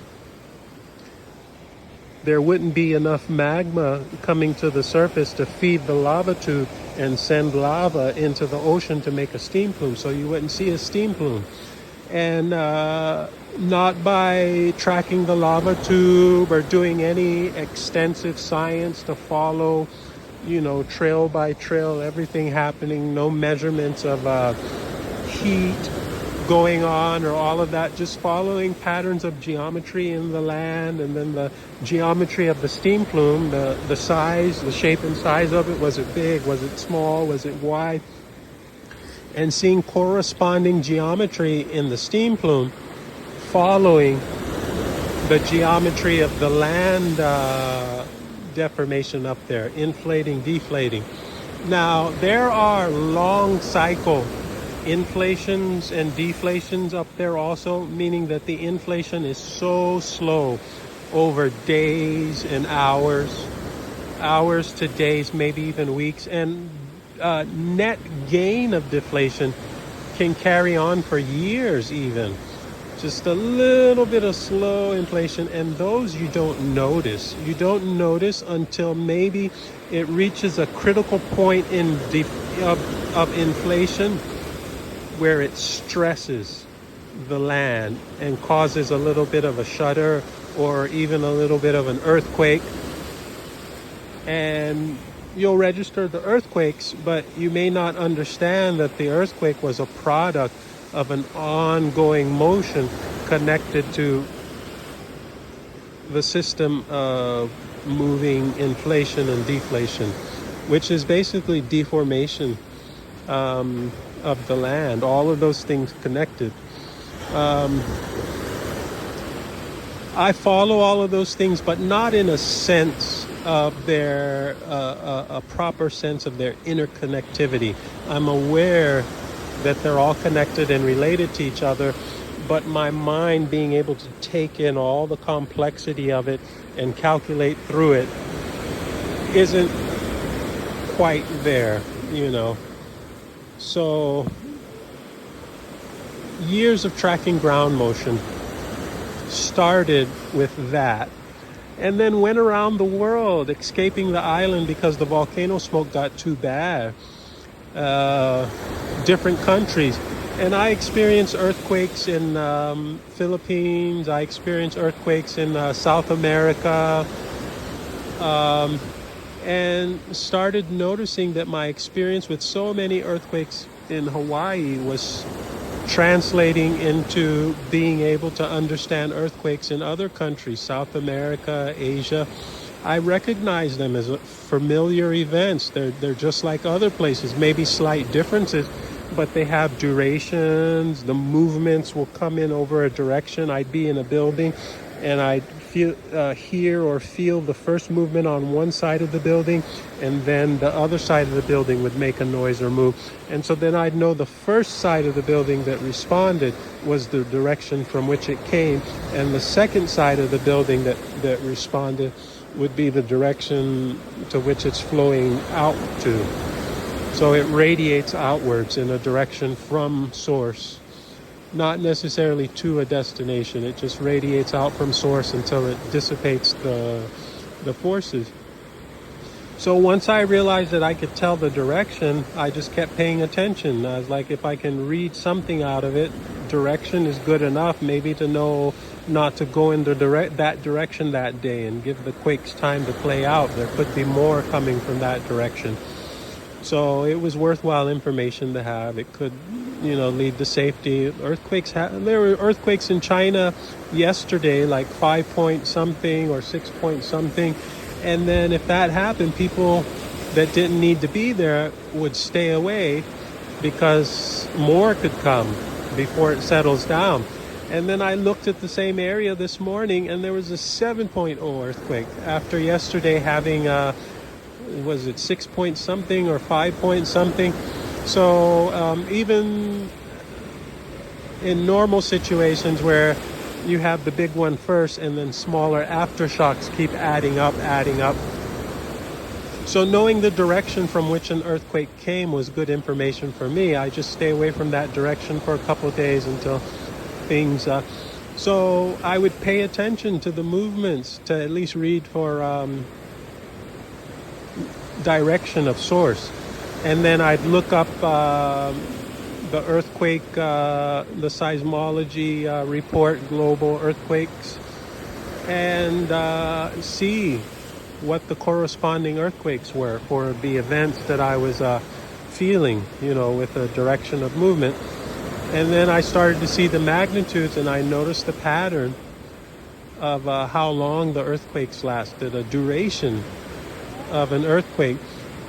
there wouldn't be enough magma coming to the surface to feed the lava tube and send lava into the ocean to make a steam plume, so you wouldn't see a steam plume. And not by tracking the lava tube or doing any extensive science to follow, trail by trail, everything happening, no measurements of heat going on or all of that, just following patterns of geometry in the land, and then the geometry of the steam plume, the size, the shape and size of it. Was it big? Was it small? Was it wide? And seeing corresponding geometry in the steam plume following the geometry of the land deformation up there, inflating, deflating. Now, there are long cycle inflations and deflations up there also, meaning that the inflation is so slow over days and hours to days, maybe even weeks, and net gain of deflation can carry on for years even. Just a little bit of slow inflation, and those you don't notice. You don't notice until maybe it reaches a critical point of inflation where it stresses the land and causes a little bit of a shudder or even a little bit of an earthquake. And you'll register the earthquakes, but you may not understand that the earthquake was a product of an ongoing motion connected to the system of moving inflation and deflation, which is basically deformation of the land, all of those things connected. I follow all of those things, but not in a sense of their, a proper sense of their interconnectivity. I'm aware that they're all connected and related to each other, but my mind being able to take in all the complexity of it and calculate through it isn't quite there, you know. So years of tracking ground motion started with that, and then went around the world, escaping the island because the volcano smoke got too bad. Different countries, and I experienced earthquakes in Philippines. I experienced earthquakes in South America, and started noticing that my experience with so many earthquakes in Hawaii was translating into being able to understand earthquakes in other countries, South America, Asia. I recognize them as familiar events. They're just like other places, maybe slight differences, but they have durations. The movements will come in over a direction. I'd be in a building and I'd hear or feel the first movement on one side of the building, and then the other side of the building would make a noise or move. And so then I'd know the first side of the building that responded was the direction from which it came, and the second side of the building that responded would be the direction to which it's flowing out to. So it radiates outwards in a direction from source, not necessarily to a destination. It just radiates out from source until it dissipates the forces. So once I realized that I could tell the direction, I just kept paying attention. I was like, if I can read something out of it, direction is good enough maybe to know not to go in that direction that day and give the quakes time to play out. There could be more coming from that direction. So it was worthwhile information to have. It could, lead to safety. There were earthquakes in China yesterday, like 5 point something or 6 point something. And then if that happened, people that didn't need to be there would stay away because more could come before it settles down. And then I looked at the same area this morning and there was a 7.0 earthquake after yesterday having was it 6 point something or 5 point something. So even in normal situations where you have the big one first and then smaller aftershocks keep adding up. So knowing the direction from which an earthquake came was good information for me. I just stay away from that direction for a couple of days until things... So I would pay attention to the movements to at least read for direction of source. And then I'd look up the earthquake, the seismology report, global earthquakes, and see what the corresponding earthquakes were for the events that I was feeling, with the direction of movement. And then I started to see the magnitudes, and I noticed the pattern of how long the earthquakes lasted, a duration of an earthquake.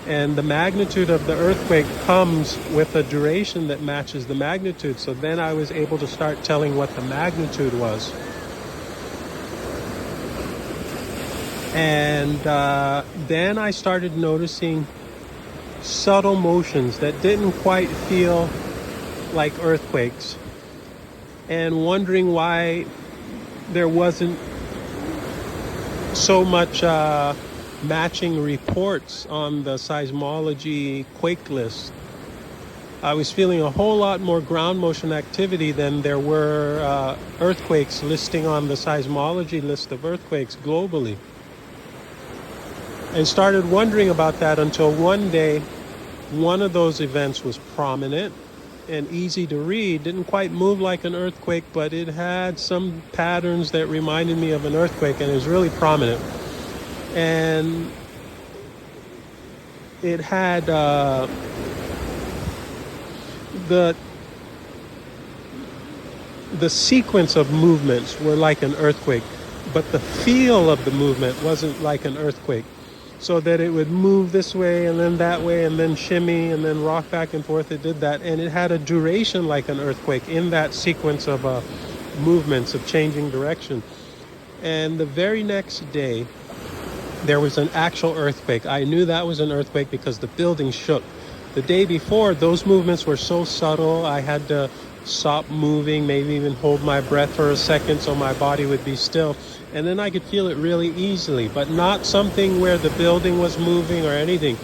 And the magnitude of the earthquake comes with a duration that matches the magnitude. So then I was able to start telling what the magnitude was. And then I started noticing subtle motions that didn't quite feel like earthquakes, and wondering why there wasn't so much matching reports on the seismology quake list. I was feeling a whole lot more ground motion activity than there were earthquakes listing on the seismology list of earthquakes globally. And started wondering about that until one day, one of those events was prominent and easy to read. Didn't quite move like an earthquake, but it had some patterns that reminded me of an earthquake, and it was really prominent. And it had the the sequence of movements were like an earthquake, but the feel of the movement wasn't like an earthquake. So that it would move this way and then that way and then shimmy and then rock back and forth. It did that, and it had a duration like an earthquake in that sequence of movements of changing direction. And the very next day, there was an actual earthquake. I knew that was an earthquake because the building shook. The day before, those movements were so subtle, I had to stop moving, maybe even hold my breath for a second so my body would be still. And then I could feel it really easily, but not something where the building was moving or anything.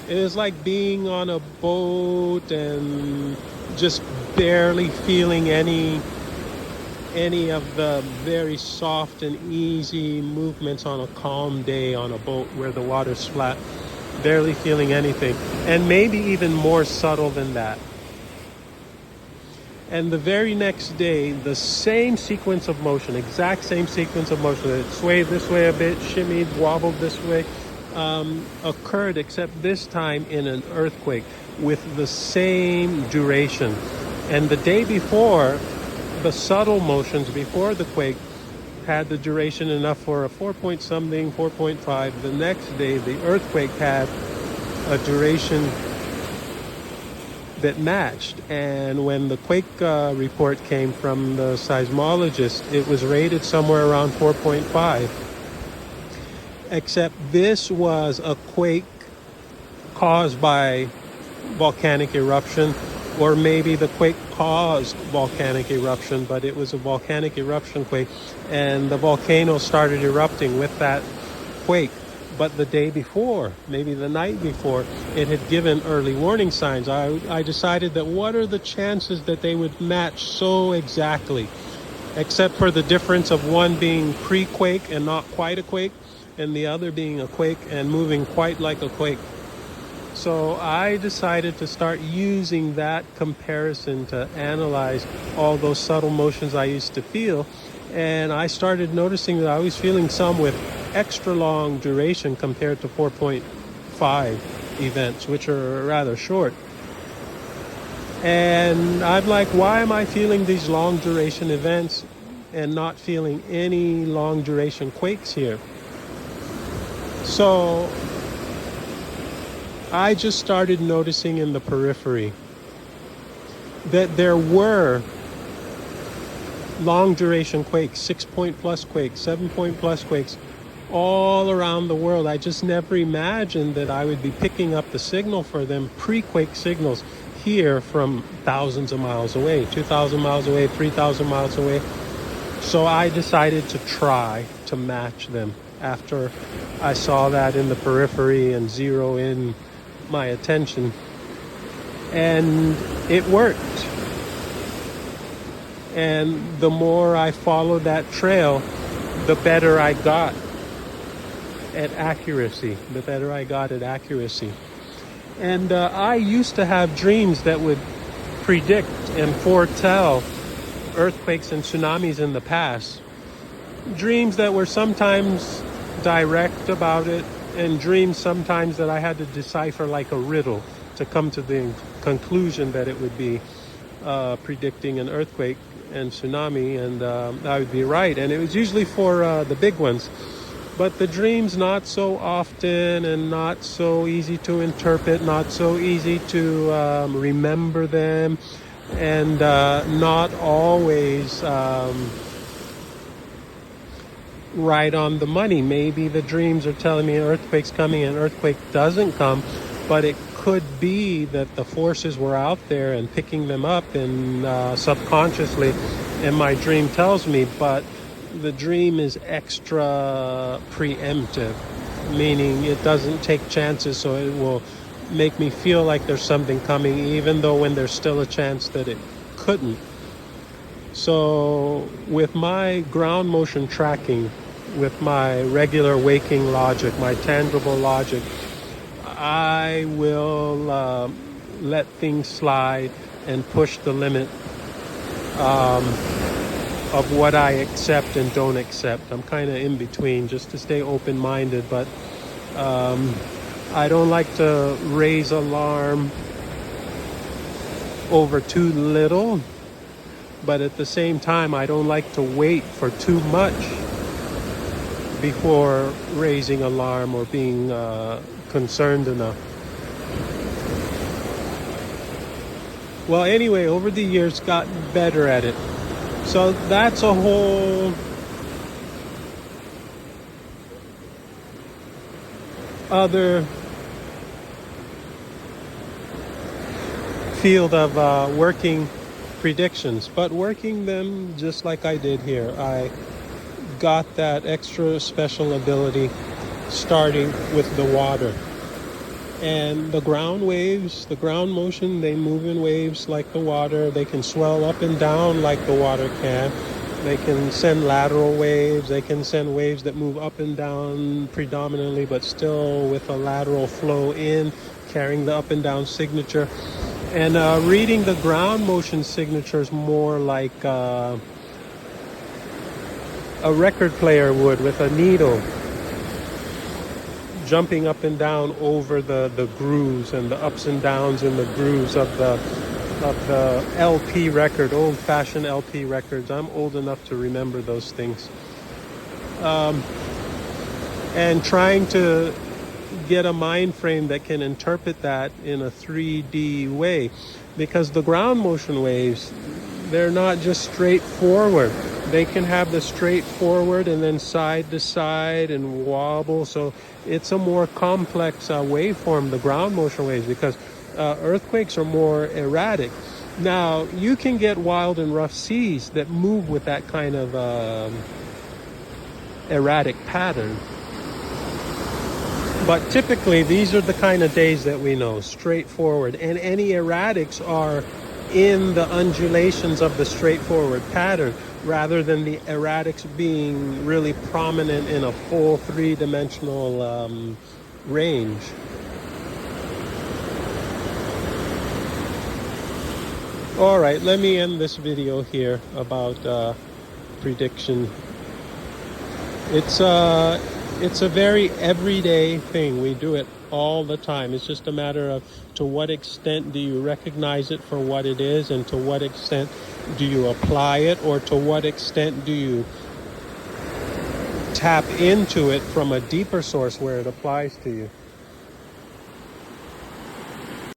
It was like being on a boat and just barely feeling any of the very soft and easy movements on a calm day on a boat where the water's flat, barely feeling anything, and maybe even more subtle than that. And the very next day, the same sequence of motion, exact same sequence of motion, it swayed this way a bit, shimmied, wobbled this way, occurred, except this time in an earthquake with the same duration. And the day before, the subtle motions before the quake had the duration enough for a 4 something, 4.5. The next day, the earthquake had a duration that matched. And when the quake report came from the seismologist, it was rated somewhere around 4.5. Except this was a quake caused by volcanic eruption, or maybe the quake caused volcanic eruption, but it was a volcanic eruption quake, and the volcano started erupting with that quake. But the day before, maybe the night before, it had given early warning signs. I decided that what are the chances that they would match so exactly, except for the difference of one being pre-quake and not quite a quake, and the other being a quake and moving quite like a quake. So I decided to start using that comparison to analyze all those subtle motions I used to feel. And I started noticing that I was feeling some with extra long duration compared to 4.5 events, which are rather short. And I'm like, why am I feeling these long duration events and not feeling any long duration quakes here? So I just started noticing in the periphery that there were long duration quakes, 6-point plus quakes, 7-point plus quakes all around the world. I just never imagined that I would be picking up the signal for them, pre-quake signals, here from thousands of miles away, 2,000 miles away, 3,000 miles away. So I decided to try to match them after I saw that in the periphery and zero in my attention, and it worked. And the more I followed that trail, the better I got at accuracy. And I used to have dreams that would predict and foretell earthquakes and tsunamis in the past. Dreams that were sometimes direct about it, and dreams sometimes that I had to decipher like a riddle to come to the conclusion that it would be predicting an earthquake and tsunami, and I would be right. And it was usually for the big ones. But the dreams, not so often, and not so easy to interpret, not so easy to remember them, and not always right on the money. Maybe the dreams are telling me an earthquake's coming and an earthquake doesn't come, but it could be that the forces were out there and picking them up and subconsciously, and my dream tells me, but the dream is extra preemptive, meaning it doesn't take chances, so it will make me feel like there's something coming, even though when there's still a chance that it couldn't. So with my ground motion tracking, with my regular waking logic, my tangible logic, I will let things slide and push the limit of what I accept and don't accept. I'm kind of in between, just to stay open-minded, but I don't like to raise alarm over too little, but at the same time, I don't like to wait for too much before raising alarm or being concerned enough. Well, anyway, over the years, gotten better at it. So that's a whole other field of working predictions, but working them just like I did here. I got that extra special ability starting with the water. And the ground waves, the ground motion, they move in waves like the water. They can swell up and down like the water can. They can send lateral waves. They can send waves that move up and down predominantly, but still with a lateral flow in, carrying the up and down signature. And reading the ground motion signatures more like a record player would with a needle, jumping up and down over the grooves and the ups and downs in the grooves of the LP record, old-fashioned LP records. I'm old enough to remember those things. And trying to get a mind frame that can interpret that in a 3D way, because the ground motion waves, they're not just straightforward. They can have the straightforward and then side to side and wobble. So it's a more complex waveform, the ground motion waves, because earthquakes are more erratic. Now, you can get wild and rough seas that move with that kind of erratic pattern. But typically, these are the kind of days that we know, straightforward. And any erratics are in the undulations of the straightforward pattern, rather than the erratics being really prominent in a full three-dimensional range. All right, let me end this video here about prediction. It's a very everyday thing. We do it all the time. It's just a matter of to what extent do you recognize it for what it is, and to what extent do you apply it, or to what extent do you tap into it from a deeper source where it applies to you.